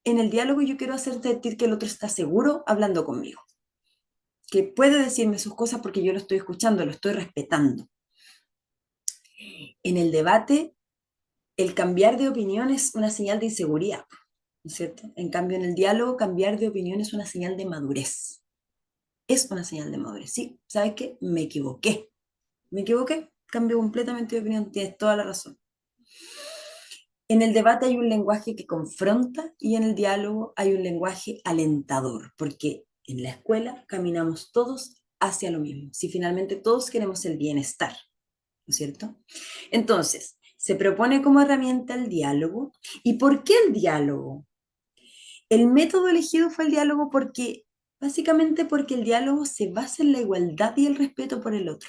en el diálogo yo quiero hacer sentir que el otro está seguro hablando conmigo, que puede decirme sus cosas porque yo lo estoy escuchando, lo estoy respetando. En el debate, el cambiar de opinión es una señal de inseguridad, ¿no es cierto? En cambio, en el diálogo, cambiar de opinión es una señal de madurez. Es una señal de madurez. Sí, ¿sabes qué? Me equivoqué, cambio completamente de opinión, tienes toda la razón. En el debate hay un lenguaje que confronta y en el diálogo hay un lenguaje alentador, porque en la escuela caminamos todos hacia lo mismo, si finalmente todos queremos el bienestar, ¿no es cierto? Entonces, se propone como herramienta el diálogo. ¿Y por qué el diálogo? El método elegido fue el diálogo básicamente porque el diálogo se basa en la igualdad y el respeto por el otro.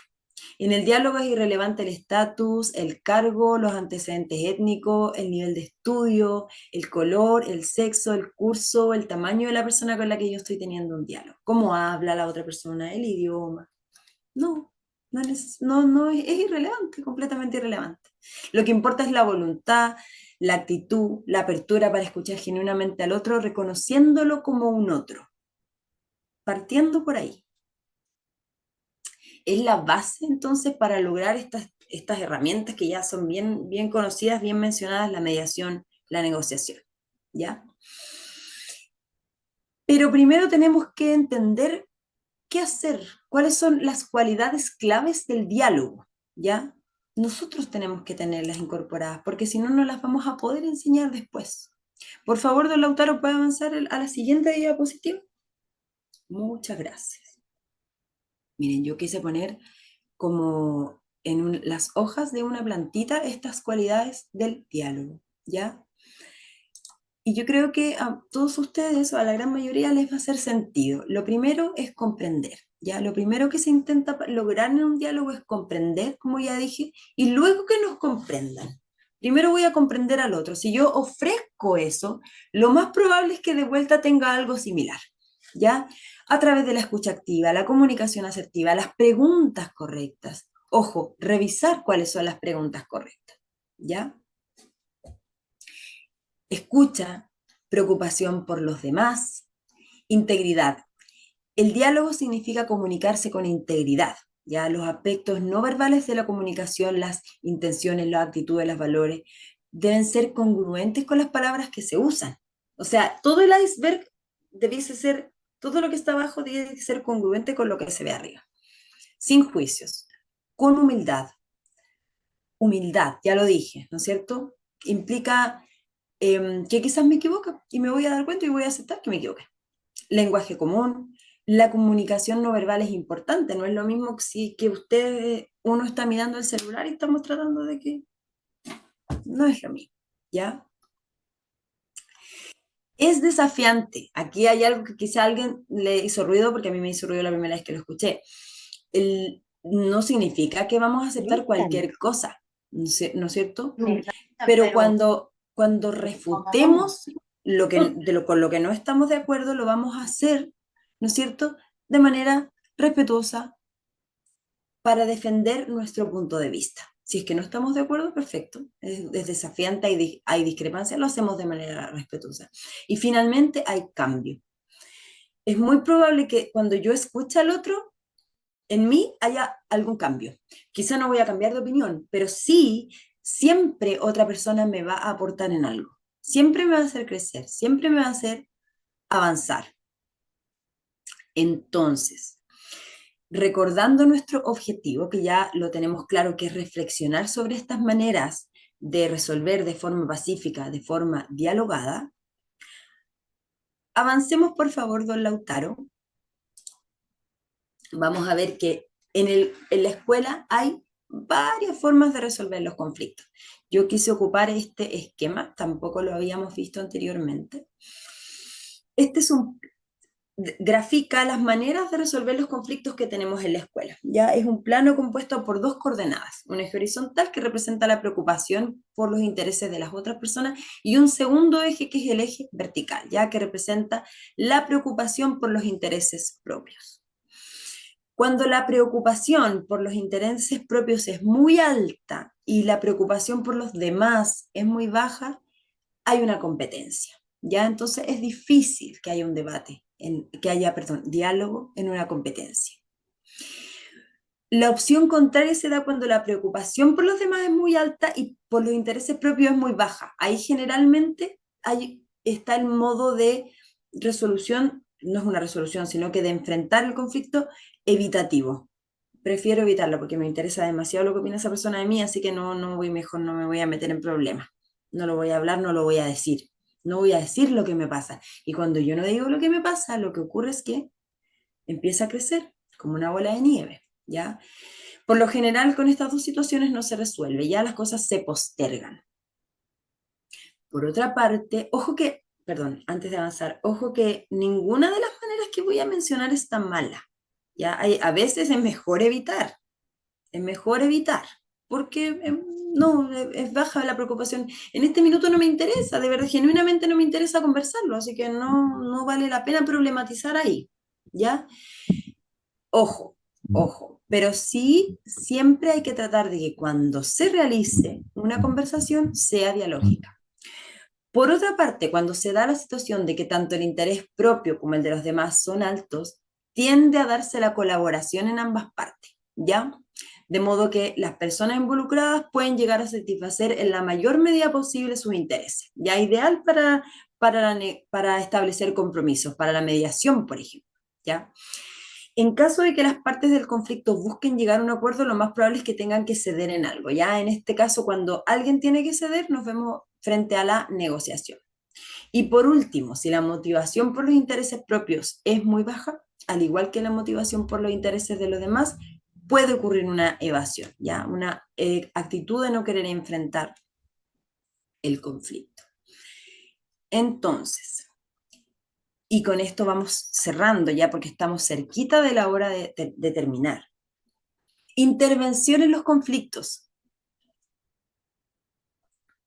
En el diálogo es irrelevante el estatus, el cargo, los antecedentes étnicos, el nivel de estudio, el color, el sexo, el curso, el tamaño de la persona con la que yo estoy teniendo un diálogo. ¿Cómo habla la otra persona? ¿El idioma? No, es irrelevante, completamente irrelevante. Lo que importa es la voluntad, la actitud, la apertura para escuchar genuinamente al otro, reconociéndolo como un otro. Partiendo por ahí. Es la base entonces para lograr estas herramientas que ya son bien conocidas, bien mencionadas, la mediación, la negociación, ¿ya? Pero primero tenemos que entender qué hacer, cuáles son las cualidades claves del diálogo, ¿ya? Nosotros tenemos que tenerlas incorporadas, porque si no, no las vamos a poder enseñar después. Por favor, don Lautaro, ¿puede avanzar a la siguiente diapositiva? Muchas gracias. Miren, yo quise poner como en las hojas de una plantita estas cualidades del diálogo, ¿ya? Y yo creo que a todos ustedes, o a la gran mayoría, les va a hacer sentido. Lo primero es comprender, ¿ya? Lo primero que se intenta lograr en un diálogo es comprender, como ya dije, y luego que nos comprendan. Primero voy a comprender al otro. Si yo ofrezco eso, lo más probable es que de vuelta tenga algo similar, ¿ya? A través de la escucha activa, la comunicación asertiva, las preguntas correctas. Ojo, revisar cuáles son las preguntas correctas, ¿ya? Escucha, preocupación por los demás, integridad. El diálogo significa comunicarse con integridad, ya los aspectos no verbales de la comunicación, las intenciones, las actitudes, los valores, deben ser congruentes con las palabras que se usan. O sea, todo el iceberg debiese ser, todo lo que está abajo debe ser congruente con lo que se ve arriba. Sin juicios, con humildad. Humildad, ya lo dije, ¿no es cierto? Implica que quizás me equivoque y me voy a dar cuenta y voy a aceptar que me equivoque. Lenguaje común, la comunicación no verbal es importante, no es lo mismo que uno está mirando el celular y estamos tratando de que no es lo mismo, ¿ya? Es desafiante, aquí hay algo que quizá a alguien le hizo ruido, porque a mí me hizo ruido la primera vez que lo escuché. No significa que vamos a aceptar cualquier cosa, ¿no es cierto? Pero cuando refutemos con lo que no estamos de acuerdo, lo vamos a hacer, ¿no es cierto?, de manera respetuosa para defender nuestro punto de vista. Si es que no estamos de acuerdo, perfecto, es desafiante, hay discrepancia, lo hacemos de manera respetuosa. Y finalmente hay cambio. Es muy probable que cuando yo escuche al otro, en mí haya algún cambio. Quizá no voy a cambiar de opinión, pero sí, siempre otra persona me va a aportar en algo. Siempre me va a hacer crecer, siempre me va a hacer avanzar. Entonces, recordando nuestro objetivo, que ya lo tenemos claro, que es reflexionar sobre estas maneras de resolver de forma pacífica, de forma dialogada, avancemos por favor, don Lautaro. Vamos a ver que en la escuela hay varias formas de resolver los conflictos. Yo quise ocupar este esquema, tampoco lo habíamos visto anteriormente. Grafica las maneras de resolver los conflictos que tenemos en la escuela. Ya es un plano compuesto por dos coordenadas, un eje horizontal que representa la preocupación por los intereses de las otras personas y un segundo eje que es el eje vertical, ya que representa la preocupación por los intereses propios. Cuando la preocupación por los intereses propios es muy alta y la preocupación por los demás es muy baja, hay una competencia, ¿ya? Entonces es difícil que haya un debate, diálogo en una competencia. La opción contraria se da cuando la preocupación por los demás es muy alta y por los intereses propios es muy baja. Ahí generalmente está el modo de resolución, no es una resolución, sino que de enfrentar el conflicto evitativo. Prefiero evitarlo porque me interesa demasiado lo que opina esa persona de mí, así que mejor no me voy a meter en problemas. No lo voy a hablar, no lo voy a decir. No voy a decir lo que me pasa. Y cuando yo no digo lo que me pasa, lo que ocurre es que empieza a crecer como una bola de nieve, ¿ya? Por lo general, con estas dos situaciones no se resuelve, ya las cosas se postergan. Por otra parte, antes de avanzar, ojo que ninguna de las maneras que voy a mencionar es tan mala, ¿ya? A veces es mejor evitar, porque no, es baja la preocupación. En este minuto no me interesa, de verdad, genuinamente no me interesa conversarlo, así que no vale la pena problematizar ahí, ¿ya? Ojo, ojo, pero sí siempre hay que tratar de que cuando se realice una conversación sea dialógica. Por otra parte, cuando se da la situación de que tanto el interés propio como el de los demás son altos, tiende a darse la colaboración en ambas partes, ¿ya? De modo que las personas involucradas pueden llegar a satisfacer en la mayor medida posible sus intereses, ya ideal para establecer compromisos, para la mediación, por ejemplo, ¿ya? En caso de que las partes del conflicto busquen llegar a un acuerdo, lo más probable es que tengan que ceder en algo. Ya en este caso, cuando alguien tiene que ceder, nos vemos frente a la negociación. Y por último, si la motivación por los intereses propios es muy baja, al igual que la motivación por los intereses de los demás, puede ocurrir una evasión, ya una actitud de no querer enfrentar el conflicto. Entonces, y con esto vamos cerrando ya porque estamos cerquita de la hora de terminar. Intervención en los conflictos.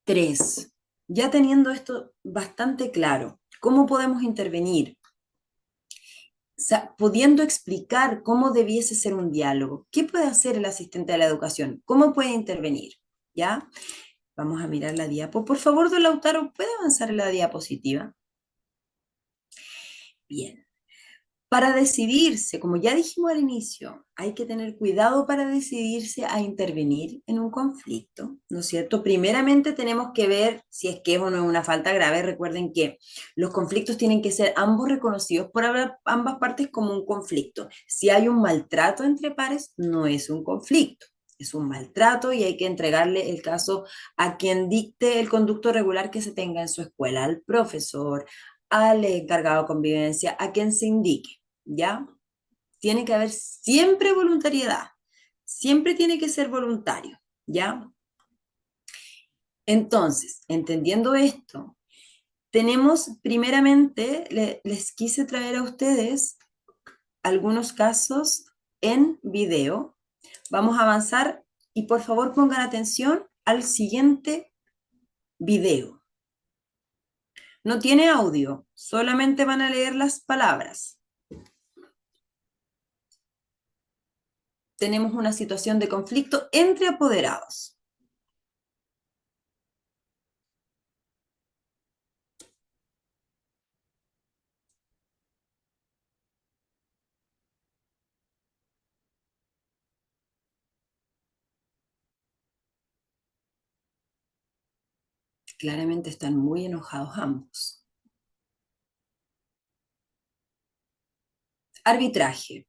3. Ya teniendo esto bastante claro, ¿cómo podemos intervenir? Pudiendo explicar cómo debiese ser un diálogo. ¿Qué puede hacer el asistente de la educación? ¿Cómo puede intervenir? ¿Ya? Vamos a mirar la diapo. Por favor, don Lautaro, ¿puede avanzar en la diapositiva? Bien. Para decidirse, como ya dijimos al inicio, hay que tener cuidado para decidirse a intervenir en un conflicto, ¿no es cierto? Primeramente tenemos que ver si es que es o no es una falta grave. Recuerden que los conflictos tienen que ser ambos reconocidos por ambas partes como un conflicto. Si hay un maltrato entre pares, no es un conflicto, es un maltrato y hay que entregarle el caso a quien dicte el conducto regular que se tenga en su escuela, al profesor, al encargado de convivencia, a quien se indique. ¿Ya? Tiene que haber siempre voluntariedad, siempre tiene que ser voluntario, ¿ya? Entonces, entendiendo esto, tenemos primeramente, les quise traer a ustedes algunos casos en video. Vamos a avanzar y por favor pongan atención al siguiente video. No tiene audio, solamente van a leer las palabras. Tenemos una situación de conflicto entre apoderados. Claramente están muy enojados ambos. Arbitraje.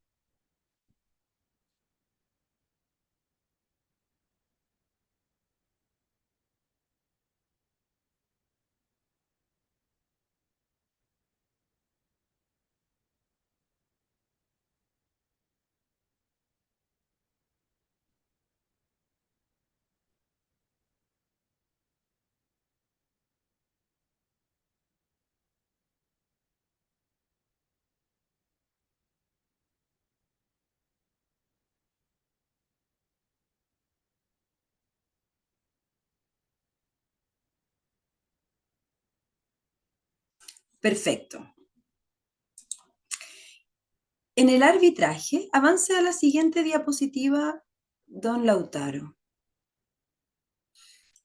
Perfecto. En el arbitraje, avance a la siguiente diapositiva, don Lautaro.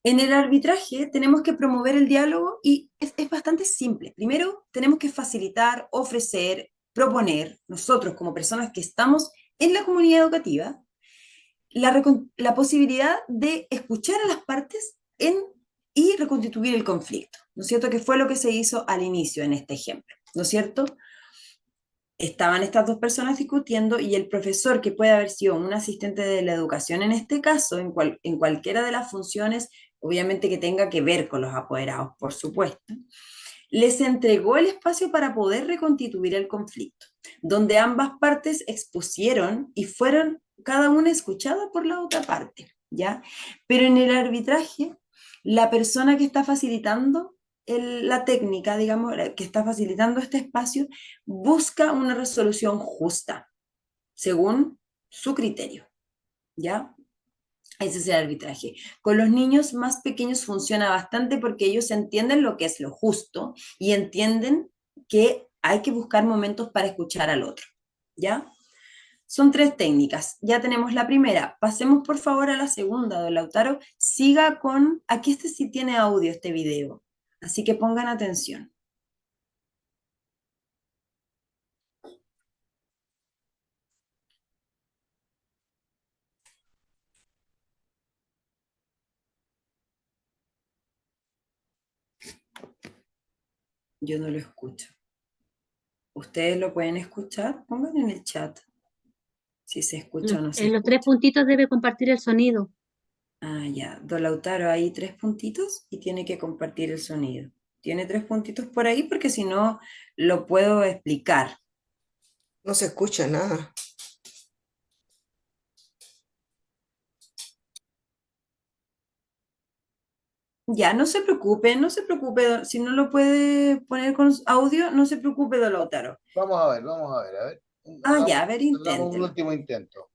En el arbitraje tenemos que promover el diálogo y es bastante simple. Primero, tenemos que facilitar, ofrecer, proponer, nosotros como personas que estamos en la comunidad educativa, la posibilidad de escuchar a las partes y reconstituir el conflicto, ¿no es cierto? Que fue lo que se hizo al inicio en este ejemplo, ¿no es cierto? Estaban estas dos personas discutiendo y el profesor, que puede haber sido un asistente de la educación en este caso, en cualquiera de las funciones, obviamente que tenga que ver con los apoderados, por supuesto, les entregó el espacio para poder reconstituir el conflicto, donde ambas partes expusieron y fueron cada una escuchada por la otra parte, ¿ya? Pero en el arbitraje, la persona que está facilitando la técnica, digamos, que está facilitando este espacio, busca una resolución justa, según su criterio, ¿ya? Ese es el arbitraje. Con los niños más pequeños funciona bastante porque ellos entienden lo que es lo justo y entienden que hay que buscar momentos para escuchar al otro, ¿ya? Son 3 técnicas. Ya tenemos la primera. Pasemos por favor a la segunda, don Lautaro. Siga con... Aquí este sí tiene audio, este video. Así que pongan atención. Yo no lo escucho. ¿Ustedes lo pueden escuchar? Pongan en el chat si se escucha o no se En los 3 escucha. puntitos debe compartir el sonido. Ah, ya. Don Lautaro, hay 3 puntitos y tiene que compartir el sonido. Tiene 3 puntitos por ahí porque si no lo puedo explicar. No se escucha nada. Ya, no se preocupe, no se preocupe. Si no lo puede poner con audio, no se preocupe, don Lautaro. Vamos a ver, vamos a ver, a ver. Ah, ya, a ver, Hagamos un inténtelo. último intento.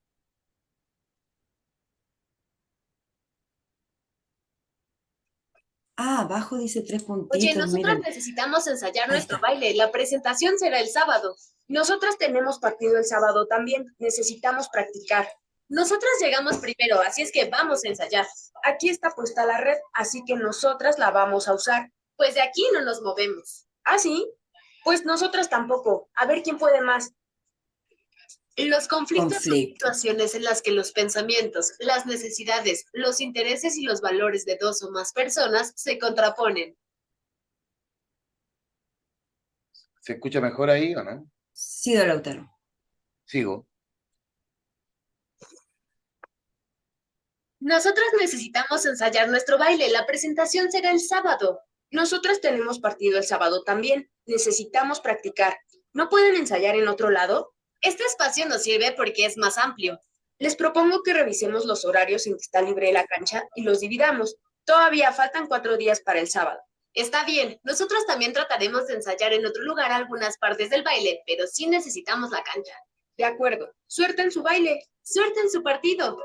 Ah, abajo dice 3 Oye, puntitos, nosotras miren. necesitamos ensayar Ahí nuestro está. baile. La presentación será el sábado. Nosotras tenemos partido el sábado también. Necesitamos practicar. Nosotras llegamos primero, así es que vamos a ensayar. Aquí está puesta la red, así que nosotras la vamos a usar. Pues de aquí no nos movemos. ¿Ah, sí? Pues nosotras tampoco. A ver quién puede más. Los conflictos son situaciones en las que los pensamientos, las necesidades, los intereses y los valores de 2 o más personas se contraponen. ¿Se escucha mejor ahí o no? Sí, don Lautaro. Sigo. Nosotras necesitamos ensayar nuestro baile. La presentación será el sábado. Nosotras tenemos partido el sábado también. Necesitamos practicar. ¿No pueden ensayar en otro lado? Este espacio nos sirve porque es más amplio. Les propongo que revisemos los horarios en que está libre la cancha y los dividamos. Todavía faltan 4 días para el sábado. Está bien, nosotros también trataremos de ensayar en otro lugar algunas partes del baile, pero sí necesitamos la cancha. De acuerdo. Suerte en su baile. Suerte en su partido.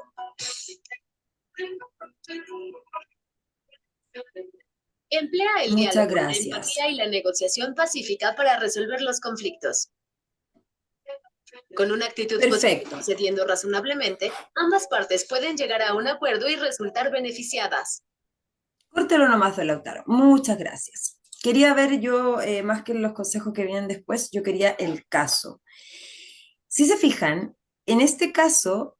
Emplea el Muchas diálogo, la gracias. empatía y la negociación pacífica para resolver los conflictos. Con una actitud positiva, cediendo razonablemente, ambas partes pueden llegar a un acuerdo y resultar beneficiadas. Córtelo nomás, don Lautaro. Muchas gracias. Quería ver yo, más que los consejos que vienen después, yo quería el caso. Si se fijan, en este caso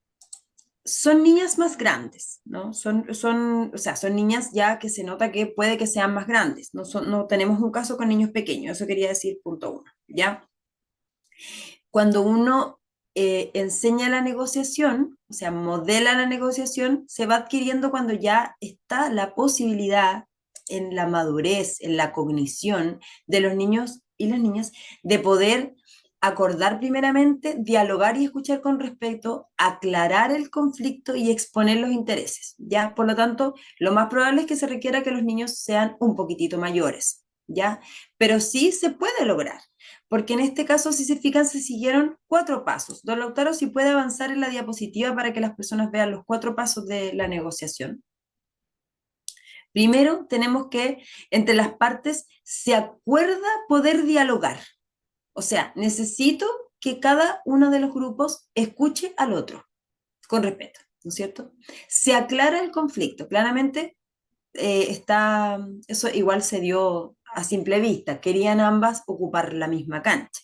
son niñas más grandes, ¿no? O sea, son niñas ya que se nota que puede que sean más grandes. No tenemos un caso con niños pequeños, eso quería decir punto 1, ¿ya? Cuando uno enseña la negociación, o sea, modela la negociación, se va adquiriendo cuando ya está la posibilidad en la madurez, en la cognición de los niños y las niñas, de poder acordar primeramente, dialogar y escuchar con respeto, aclarar el conflicto y exponer los intereses, ¿ya? Por lo tanto, lo más probable es que se requiera que los niños sean un poquitito mayores, ¿ya? Pero sí se puede lograr, porque en este caso, si se fijan, se siguieron 4 pasos. Don Lautaro, si puede avanzar en la diapositiva para que las personas vean los 4 pasos de la negociación. Primero, tenemos que, entre las partes, se acuerda poder dialogar. O sea, necesito que cada uno de los grupos escuche al otro con respeto, ¿no es cierto? Se aclara el conflicto, claramente eso igual se dio a simple vista, querían ambas ocupar la misma cancha.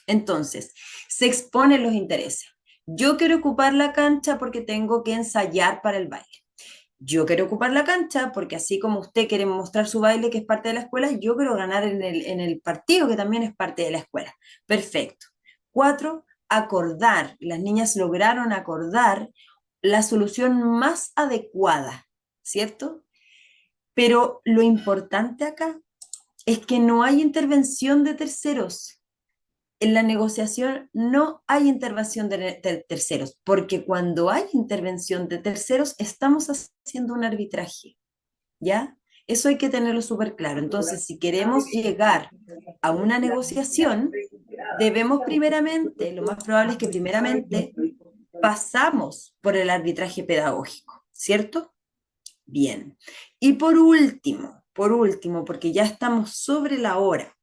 Entonces, se exponen los intereses. Yo quiero ocupar la cancha porque tengo que ensayar para el baile. Yo quiero ocupar la cancha porque así como usted quiere mostrar su baile que es parte de la escuela, yo quiero ganar en el partido que también es parte de la escuela. Perfecto. 4, acordar. Las niñas lograron acordar la solución más adecuada, ¿cierto? Pero lo importante acá es que no hay intervención de terceros. En la negociación no hay intervención de terceros, porque cuando hay intervención de terceros estamos haciendo un arbitraje, ¿ya? Eso hay que tenerlo súper claro. Entonces, si queremos llegar a una negociación, debemos primeramente, lo más probable es que primeramente pasamos por el arbitraje pedagógico, ¿cierto? Bien. Y por último, porque ya estamos sobre la hora,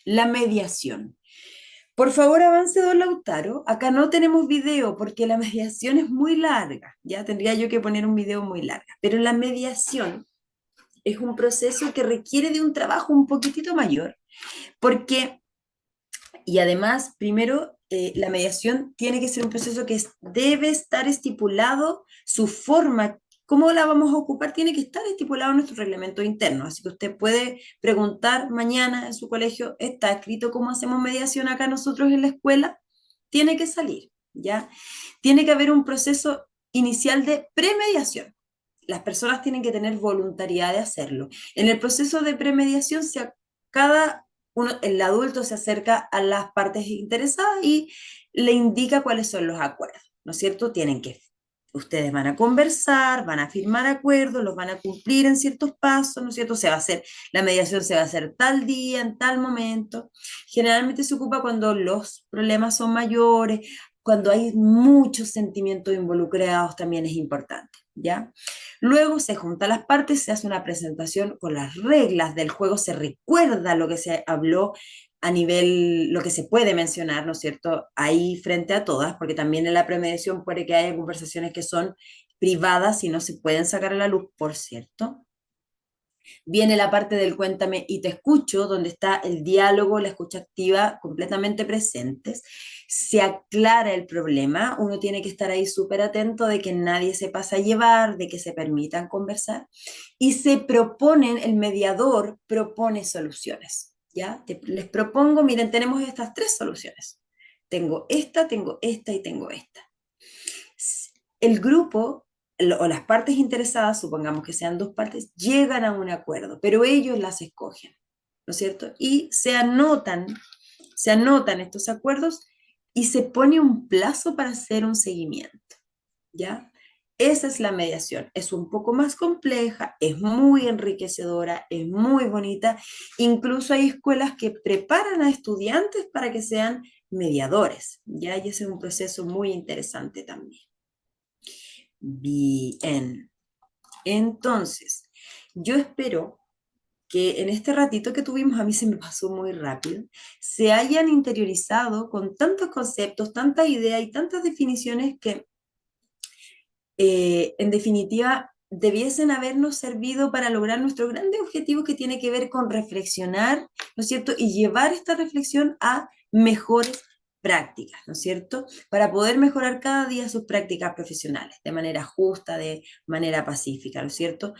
la mediación. Por favor, avance, don Lautaro. Acá no tenemos video porque la mediación es muy larga. Ya tendría yo que poner un video muy largo. Pero la mediación es un proceso que requiere de un trabajo un poquitito mayor. Porque, y además, primero, la mediación tiene que ser un proceso que debe estar estipulado, su forma, cómo la vamos a ocupar, tiene que estar estipulado en nuestro reglamento interno. Así que usted puede preguntar mañana en su colegio, ¿está escrito cómo hacemos mediación acá nosotros en la escuela? Tiene que salir, ¿ya? Tiene que haber un proceso inicial de premediación. Las personas tienen que tener voluntariedad de hacerlo. En el proceso de premediación, el adulto se acerca a las partes interesadas y le indica cuáles son los acuerdos, ¿no es cierto? Ustedes van a conversar, van a firmar acuerdos, los van a cumplir en ciertos pasos, ¿no es cierto? La mediación se va a hacer tal día, en tal momento. Generalmente se ocupa cuando los problemas son mayores, cuando hay muchos sentimientos involucrados, también es importante, ¿ya? Luego se juntan las partes, se hace una presentación con las reglas del juego, se recuerda lo que se habló a nivel, lo que se puede mencionar, ¿no es cierto?, ahí frente a todas, porque también en la premediación puede que haya conversaciones que son privadas y no se pueden sacar a la luz, por cierto. Viene la parte del cuéntame y te escucho, donde está el diálogo, la escucha activa completamente presentes. Se aclara el problema, uno tiene que estar ahí súper atento de que nadie se pase a llevar, de que se permitan conversar, y el mediador propone soluciones, ¿ya? Les propongo, miren, tenemos estas 3 soluciones. Tengo esta y tengo esta. El grupo o las partes interesadas, supongamos que sean 2 partes, llegan a un acuerdo, pero ellos las escogen, ¿no es cierto? Y se anotan estos acuerdos y se pone un plazo para hacer un seguimiento, ¿ya? Esa es la mediación. Es un poco más compleja, es muy enriquecedora, es muy bonita. Incluso hay escuelas que preparan a estudiantes para que sean mediadores, ¿ya? Y ese es un proceso muy interesante también. Bien. Entonces, yo espero que en este ratito que tuvimos, a mí se me pasó muy rápido, se hayan interiorizado con tantos conceptos, tantas ideas y tantas definiciones que, en definitiva, debiesen habernos servido para lograr nuestro grande objetivo que tiene que ver con reflexionar, ¿no es cierto? Y llevar esta reflexión a mejores prácticas, ¿no es cierto? Para poder mejorar cada día sus prácticas profesionales de manera justa, de manera pacífica, ¿no es cierto?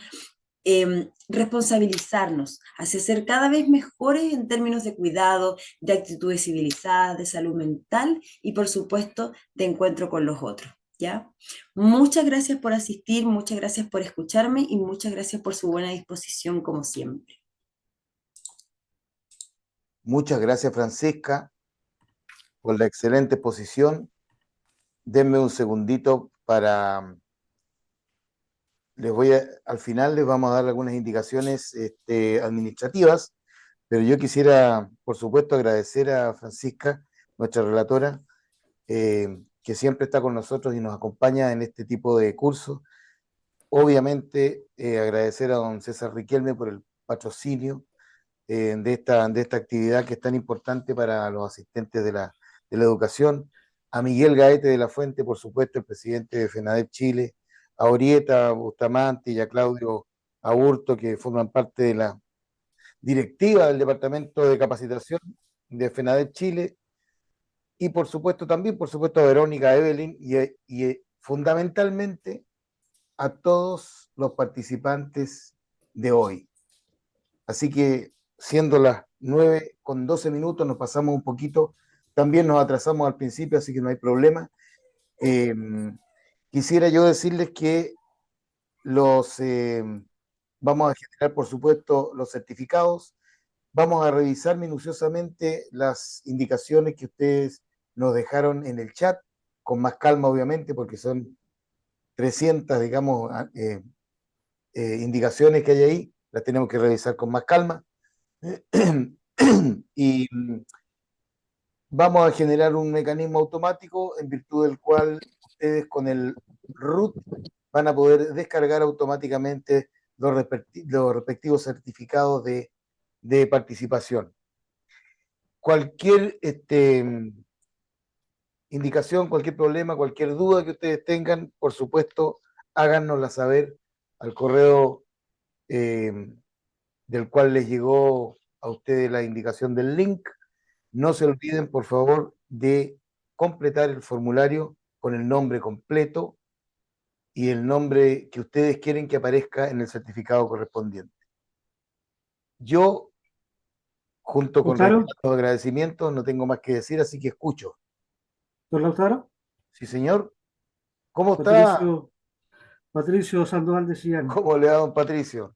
Responsabilizarnos hacia ser cada vez mejores en términos de cuidado, de actitudes civilizadas, de salud mental y, por supuesto, de encuentro con los otros, ¿ya? Muchas gracias por asistir, muchas gracias por escucharme y muchas gracias por su buena disposición, como siempre. Muchas gracias, Francisca, por la excelente exposición. Denme un segundito para... al final les vamos a dar algunas indicaciones administrativas, pero yo quisiera, por supuesto, agradecer a Francisca, nuestra relatora, que siempre está con nosotros y nos acompaña en este tipo de cursos. Obviamente, agradecer a don César Riquelme por el patrocinio de esta actividad que es tan importante para los asistentes de de la Educación, a Miguel Gaete de la Fuente, por supuesto, el presidente de FENADEP Chile, a Orieta Bustamante y a Claudio Aburto, que forman parte de la directiva del Departamento de Capacitación de FENADEP Chile, y por supuesto también, por supuesto, a Verónica Evelyn y fundamentalmente a todos los participantes de hoy. Así que, siendo las 9:12, nos pasamos un poquito, también nos atrasamos al principio, así que no hay problema. Quisiera yo decirles que vamos a generar, por supuesto, los certificados, vamos a revisar minuciosamente las indicaciones que ustedes nos dejaron en el chat, con más calma, obviamente, porque son 300, digamos, indicaciones que hay ahí, las tenemos que revisar con más calma. Y vamos a generar un mecanismo automático en virtud del cual ustedes con el root van a poder descargar automáticamente los respectivos certificados de participación. Cualquier indicación, cualquier problema, cualquier duda que ustedes tengan, por supuesto, háganosla saber al correo del cual les llegó a ustedes la indicación del link. No se olviden, por favor, de completar el formulario con el nombre completo y el nombre que ustedes quieren que aparezca en el certificado correspondiente. Yo, junto con los agradecimientos, no tengo más que decir, así que escucho. ¿Don Lautaro? Sí, señor. ¿Cómo está? Patricio Sandoval de Chillán. ¿Cómo le va, don Patricio?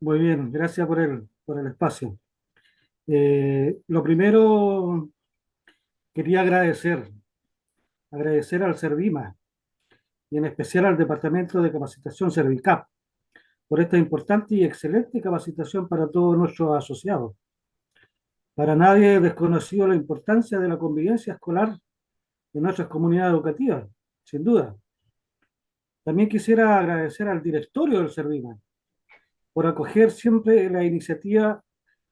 Muy bien, gracias por el espacio. Lo primero, quería agradecer al Servima y en especial al Departamento de Capacitación Servicap por esta importante y excelente capacitación para todos nuestros asociados. Para nadie es desconocido la importancia de la convivencia escolar en nuestras comunidades educativas, sin duda. También quisiera agradecer al directorio del Servima por acoger siempre la iniciativa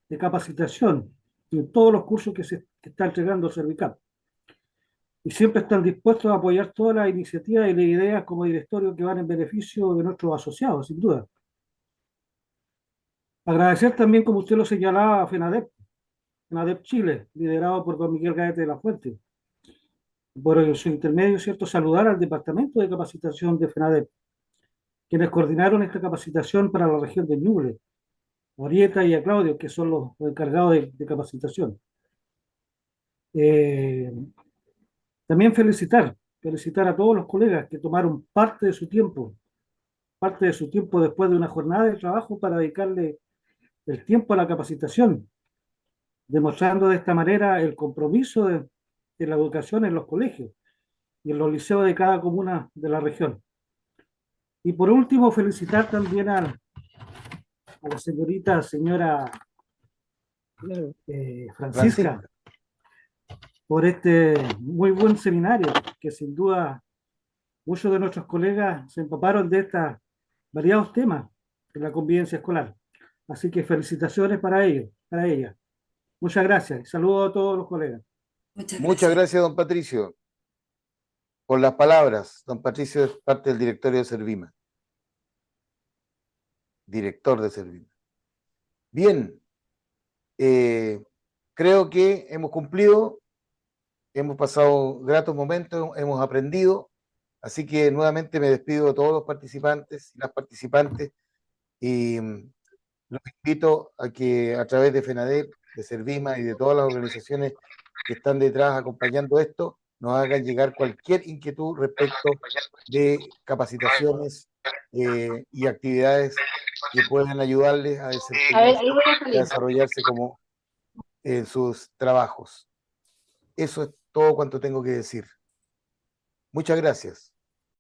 de capacitación y todos los cursos que está entregando el Servicap. Y siempre están dispuestos a apoyar todas las iniciativas y las ideas como directorio que van en beneficio de nuestros asociados, sin duda. Agradecer también, como usted lo señalaba, a FENADEP Chile, liderado por don Miguel Gaete de la Fuente. Por su intermedio, ¿cierto?, saludar al Departamento de Capacitación de FENADEP, quienes coordinaron esta capacitación para la región de Ñuble, a Orieta y a Claudio, que son los encargados de capacitación. También felicitar a todos los colegas que tomaron parte de su tiempo después de una jornada de trabajo para dedicarle el tiempo a la capacitación, demostrando de esta manera el compromiso de la educación en los colegios y en los liceos de cada comuna de la región. Y por último, felicitar también a la señora Francisca por este muy buen seminario, que sin duda muchos de nuestros colegas se empaparon de estos variados temas de la convivencia escolar. Así que felicitaciones para ellos, para ella. Muchas gracias y saludos a todos los colegas. Muchas gracias, don Patricio, por las palabras. Don Patricio es parte del directorio de Servima. Director de Servima. Bien, creo que hemos cumplido, hemos pasado gratos momentos, hemos aprendido, así que nuevamente me despido de todos los participantes y las participantes y los invito a que a través de FENADEP, de Servima y de todas las organizaciones que están detrás acompañando esto, nos hagan llegar cualquier inquietud respecto de capacitaciones y actividades que puedan ayudarles a desarrollarse como en sus trabajos. Eso es todo cuanto tengo que decir. Muchas gracias.